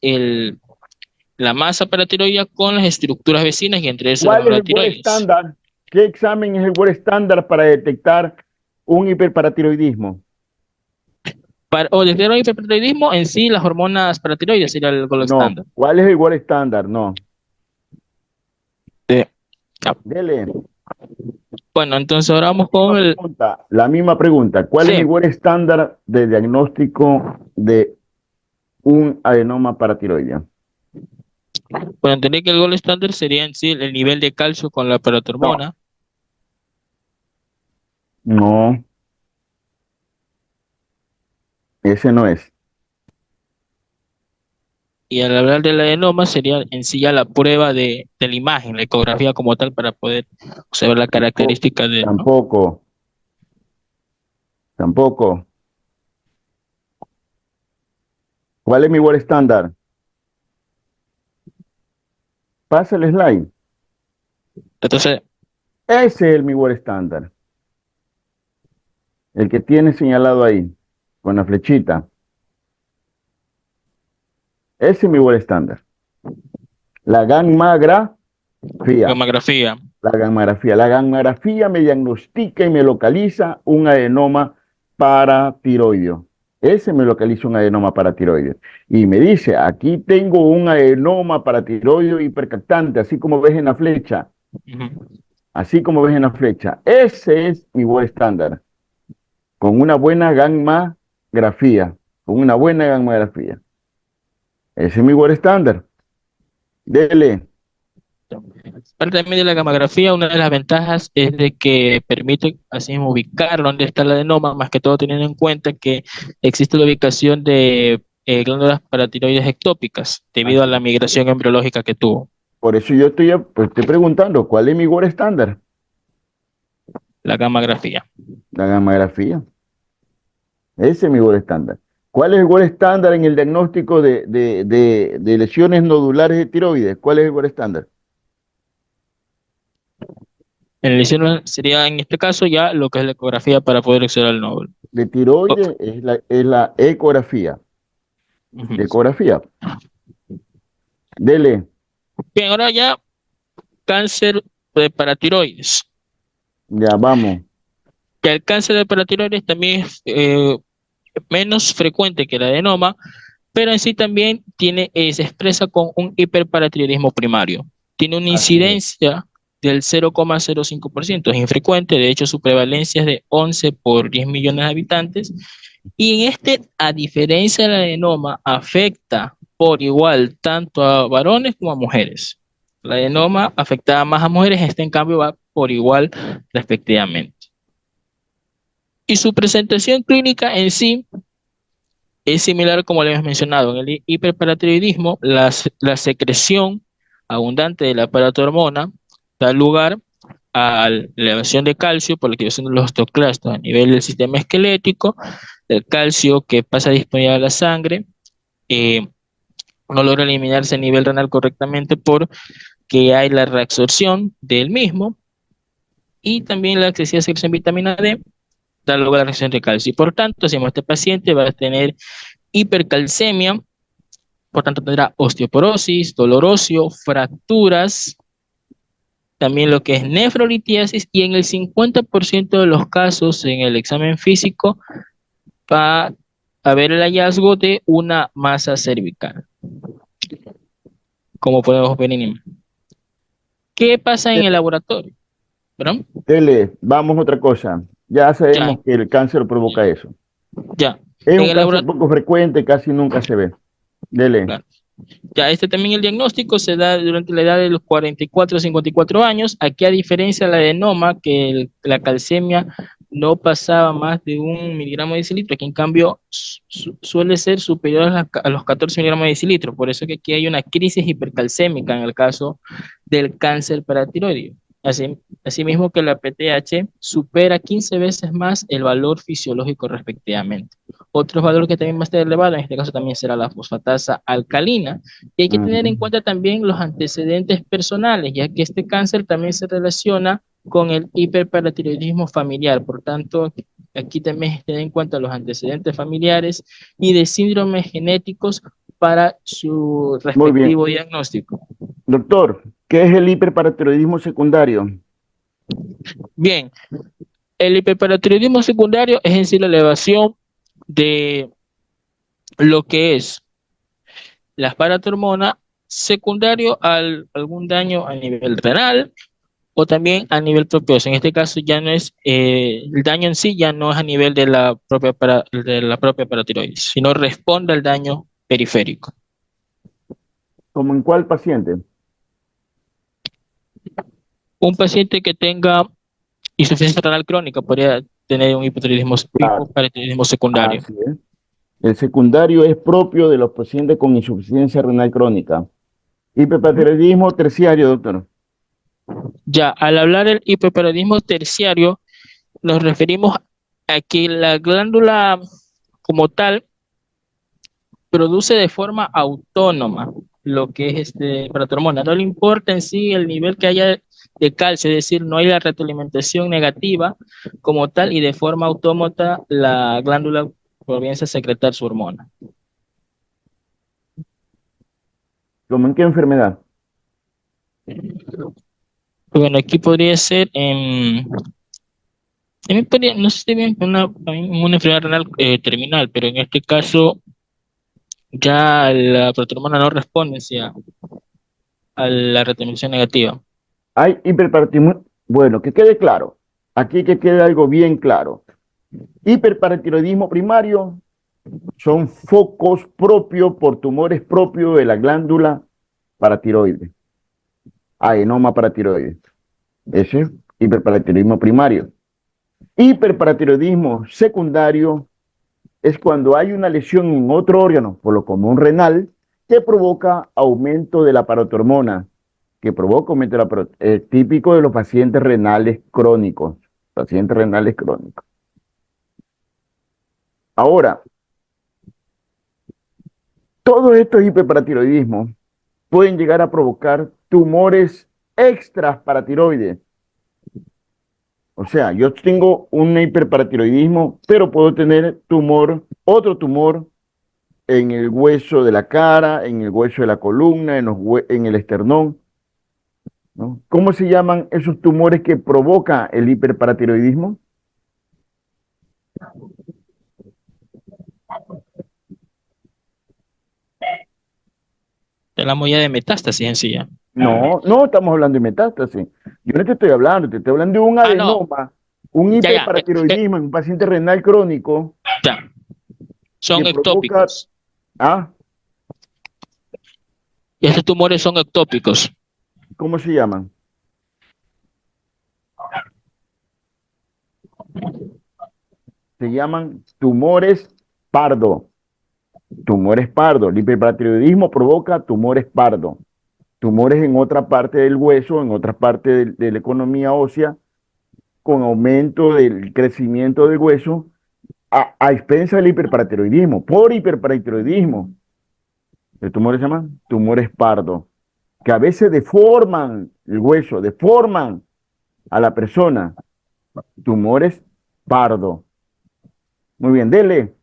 la masa paratiroidea con las estructuras vecinas y entre eso la
¿Cuál es
glándula
el gold
tiroides.
estándar? ¿Qué examen es el gold estándar para detectar un hiperparatiroidismo?
O desde el hiperparatiroidismo, en sí, las hormonas paratiroides sería el gold
No.
estándar.
¿Cuál es el gold estándar? No.
Ya.
Dele.
Bueno, entonces ahora vamos con el...
La misma pregunta. ¿Cuál es
Sí,
el buen estándar de diagnóstico de un adenoma paratiroideo?
bueno, entender que el gol estándar sería en sí el nivel de calcio con la
No,
paratormona.
no, ese no es.
Y al hablar del adenoma sería en sí ya la prueba de la imagen, la ecografía como tal, para poder observar la
Tampoco,
característica de, ¿no?
tampoco, tampoco. ¿Cuál es mi buen estándar? Pasa el slide.
Entonces,
Ese es el mi buen estándar. El que tiene señalado ahí, con la flechita. Ese es mi buen estándar. La gammagrafía.
gammagrafía.
La gammagrafía. La gammagrafía me diagnostica y me localiza un adenoma paratiroideo. Ese me localiza un adenoma paratiroideo. Y me dice, aquí tengo un adenoma paratiroideo hipercaptante, así como ves en la flecha.
Ujú.
Así como ves en la flecha. Ese es mi buen estándar. Con una buena gammagrafía. Con una buena gammagrafía. Ese es mi buen estándar. Dele.
Parte también de la gammagrafía, una de las ventajas es de que permite así mismo ubicar dónde está el adenoma, más que todo teniendo en cuenta que existe la ubicación de glándulas paratiroides ectópicas debido a
Así.
la migración embriológica que tuvo
Por eso yo estoy preguntando, ¿cuál es mi buen estándar?
la gammagrafía.
La gammagrafía. Ese es mi gol estándar. ¿Cuál es el gol estándar en el diagnóstico de lesiones nodulares de tiroides? ¿Cuál es el gol estándar?
En el lesión sería en este caso ya lo que es la ecografía para poder acceder al nódulo.
De
Oh,
tiroides es la ecografía.
ujú.
Ecografía. Dele,
Bien, ahora ya cáncer de paratiroides.
ya vamos.
Que el cáncer de paratiroides también es menos frecuente que el adenoma, pero en sí también se expresa con un hiperparatiroidismo primario. Tiene una
Así es.
incidencia del 0,05%, es infrecuente, de hecho su prevalencia es de 11 por 10 millones de habitantes, y en este, a diferencia del adenoma, afecta por igual tanto a varones como a mujeres. El adenoma afecta más a mujeres, este en cambio va por igual respectivamente. Y su presentación clínica en sí es similar como le hemos mencionado. En el hiperparatiroidismo, la secreción abundante de la paratormona da lugar a la elevación de calcio por la activación de los osteoclastos a nivel del sistema esquelético, el calcio que pasa disponible a la sangre, eh, no logra eliminarse a nivel renal correctamente porque hay la reabsorción del mismo y también la excesiva secreción de vitamina D da lugar a la reacción de calcio. Y por tanto, si este paciente va a tener hipercalcemia, por tanto tendrá osteoporosis, dolor óseo, fracturas, también lo que es nefrolitiasis y en el 50% de los casos en el examen físico va a haber el hallazgo de una masa cervical, como podemos ver en imagen. ¿Qué pasa en el laboratorio? ¿Perdón?
Dele, vamos a otra cosa. Ya
Ya,
sabemos que el cáncer provoca eso.
ya.
Es
En
un
el
cáncer
laboratorio,
poco frecuente, casi nunca se ve. Dele.
claro. Ya, también el diagnóstico se da durante la edad de los 44 a 54 años. Aquí, a diferencia del adenoma, que la calcemia no pasaba más de 1 miligramo de decilitro, aquí en cambio suele ser superior a los 14 miligramos de decilitro. Por eso que aquí hay una crisis hipercalcémica en el caso del cáncer paratiroideo. Asimismo que la PTH supera 15 veces más el valor fisiológico respectivamente. Otros valores que también va a estar elevado, en este caso también será la fosfatasa alcalina, y hay que tener en
Ujú.
cuenta también los antecedentes personales, ya que este cáncer también se relaciona con el hiperparatiroidismo familiar. Por tanto, aquí también hay que tener en cuenta los antecedentes familiares y de síndromes genéticos para su
Muy bien.
respectivo diagnóstico.
Doctor, ¿qué es el hiperparatiroidismo secundario?
Bien, el hiperparatiroidismo secundario es en sí la elevación de lo que es las paratormonas secundario a algún daño a nivel renal o también a nivel propio. En este caso ya no es, el daño en sí ya no es a nivel de la propia paratiroides, sino responde al daño periférico.
¿Como en cuál paciente?
Un paciente que tenga insuficiencia renal crónica podría tener un
Claro,
hipoparatiroidismo secundario.
así es. El secundario es propio de los pacientes con insuficiencia renal crónica. Hiperpatiroidismo terciario, doctor.
Ya, al hablar del hipoparadismo terciario, nos referimos a que la glándula como tal produce de forma autónoma lo que es paratormona. No le importa en sí el nivel que haya de calcio, es decir, no hay la retroalimentación negativa como tal y de forma autómata la glándula comienza a secretar su hormona.
¿Cómo en qué enfermedad?
Bueno, aquí podría ser también no sé si bien una enfermedad renal terminal, pero en este caso ya la proteormona no responde a la retención negativa.
Hay hiperparatiroidismo. Bueno, que quede claro. Aquí que quede algo bien claro. Hiperparatiroidismo primario son focos propios por tumores propios de la glándula paratiroide. Adenoma paratiroide. Ese es hiperparatiroidismo primario. Hiperparatiroidismo secundario es cuando hay una lesión en otro órgano, por lo común renal, que provoca aumento de la parotormona, que provoca aumento de la típico de los pacientes renales crónicos. Pacientes renales crónicos. Ahora, todos estos hiperparatiroidismos pueden llegar a provocar tumores extras paratiroides. O sea, yo tengo un hiperparatiroidismo, pero puedo tener otro tumor en el hueso de la cara, en el hueso de la columna, en el esternón, ¿no? ¿Cómo se llaman esos tumores que provoca el hiperparatiroidismo?
Hablamos ya de metástasis en sí ya.
No, no estamos hablando de metástasis. Yo no te estoy hablando, te estoy hablando de un
Ah, no,
adenoma, un
ya,
hiperparatiroidismo en un paciente renal crónico
ya. Son
que provoca,
ectópicos.
ah,
Y estos tumores son ectópicos.
¿cómo se llaman? Se llaman tumores pardo. Tumores pardo. El hiperparatiroidismo provoca tumores pardo. Tumores en otra parte del hueso, en otra parte de la economía ósea, con aumento del crecimiento del hueso a expensas del hiperparatiroidismo. Por hiperparatiroidismo, el tumor se llama tumores pardo, que a veces deforman el hueso, deforman a la persona. Tumores pardo. Muy bien, dele.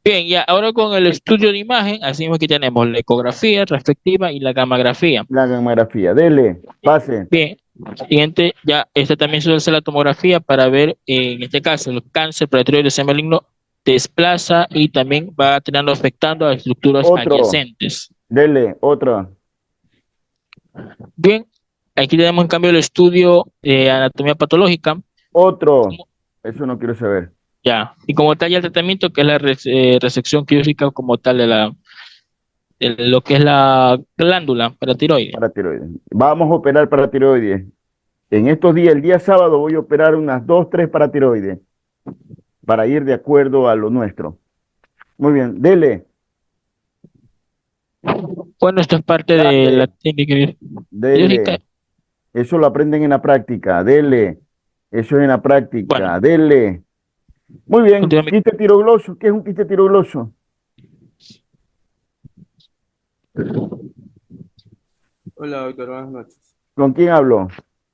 Bien, ya ahora con el estudio de imagen, así mismo aquí tenemos la ecografía respectiva y la gamografía.
La gamografía, dele, pase.
Bien, siguiente, ya esta también se hace la tomografía para ver, en este caso, el cáncer paratiroide maligno desplaza y también va afectando a estructuras
Otro,
adyacentes.
dele, otro.
Bien, aquí tenemos en cambio el estudio de anatomía patológica,
Otro. Eso no quiero saber.
ya, y como tal ya el tratamiento que es la resección quirúrgica como tal de lo que es la glándula paratiroide.
Para tiroides. Vamos a operar para tiroides. En estos días, el día sábado, voy a operar unas 2, 3 paratiroides para ir de acuerdo a lo nuestro. Muy bien, dele,
Bueno, esto es parte de la técnica quirúrgica.
dele. Eso lo aprenden en la práctica, dele. Eso es en la práctica,
Bueno,
dele. Muy bien,
continúa mi-
quiste tirogloso. ¿Qué es un quiste tirogloso?
Hola, doctor, buenas noches.
¿Con quién hablo?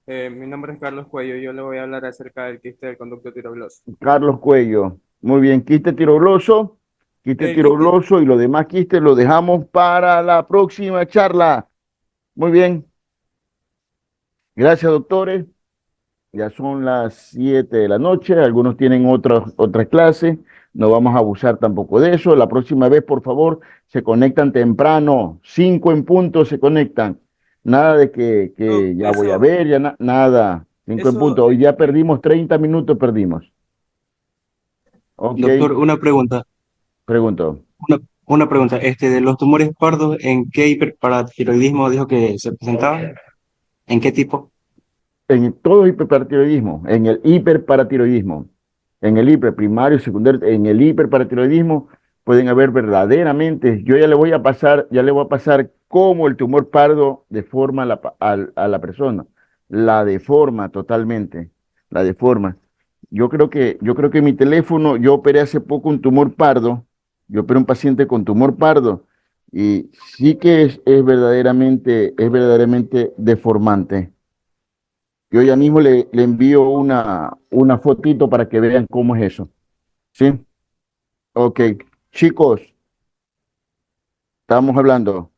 Mi nombre es Carlos Cuello. Yo le voy a hablar acerca del quiste del conducto tiroidoso.
Carlos Cuello. Muy bien, quiste tirogloso. Quiste
El quiste,
tirogloso y los demás quistes lo dejamos para la próxima charla. Muy bien. Gracias, doctores. Ya son las 7 de la noche. Algunos tienen otra clase. No vamos a abusar tampoco de eso. La próxima vez, por favor, se conectan temprano. 5 en punto se conectan. Nada de que
No,
ya voy a
eso,
ver, ya nada. 5 en
eso,
punto. Hoy ya perdimos 30 minutos, perdimos. Ok,
Doctor, una pregunta,
pregunto.
una, una pregunta. De los tumores pardos, ¿en qué hiperparatiroidismo dijo que se presentaban? ¿En qué tipo?
En todo hiperparatiroidismo, en el hiperparatiroidismo, en el hiperprimario, secundario, en el hiperparatiroidismo pueden haber verdaderamente, yo ya le voy a pasar cómo el tumor pardo deforma a la persona, la deforma totalmente, la deforma. Yo creo que mi teléfono, yo operé hace poco un tumor pardo, yo operé un paciente con tumor pardo y sí que es verdaderamente deformante. Yo ya mismo le envío una fotito para que vean cómo es eso. ¿Sí? Ok. Chicos, estamos hablando.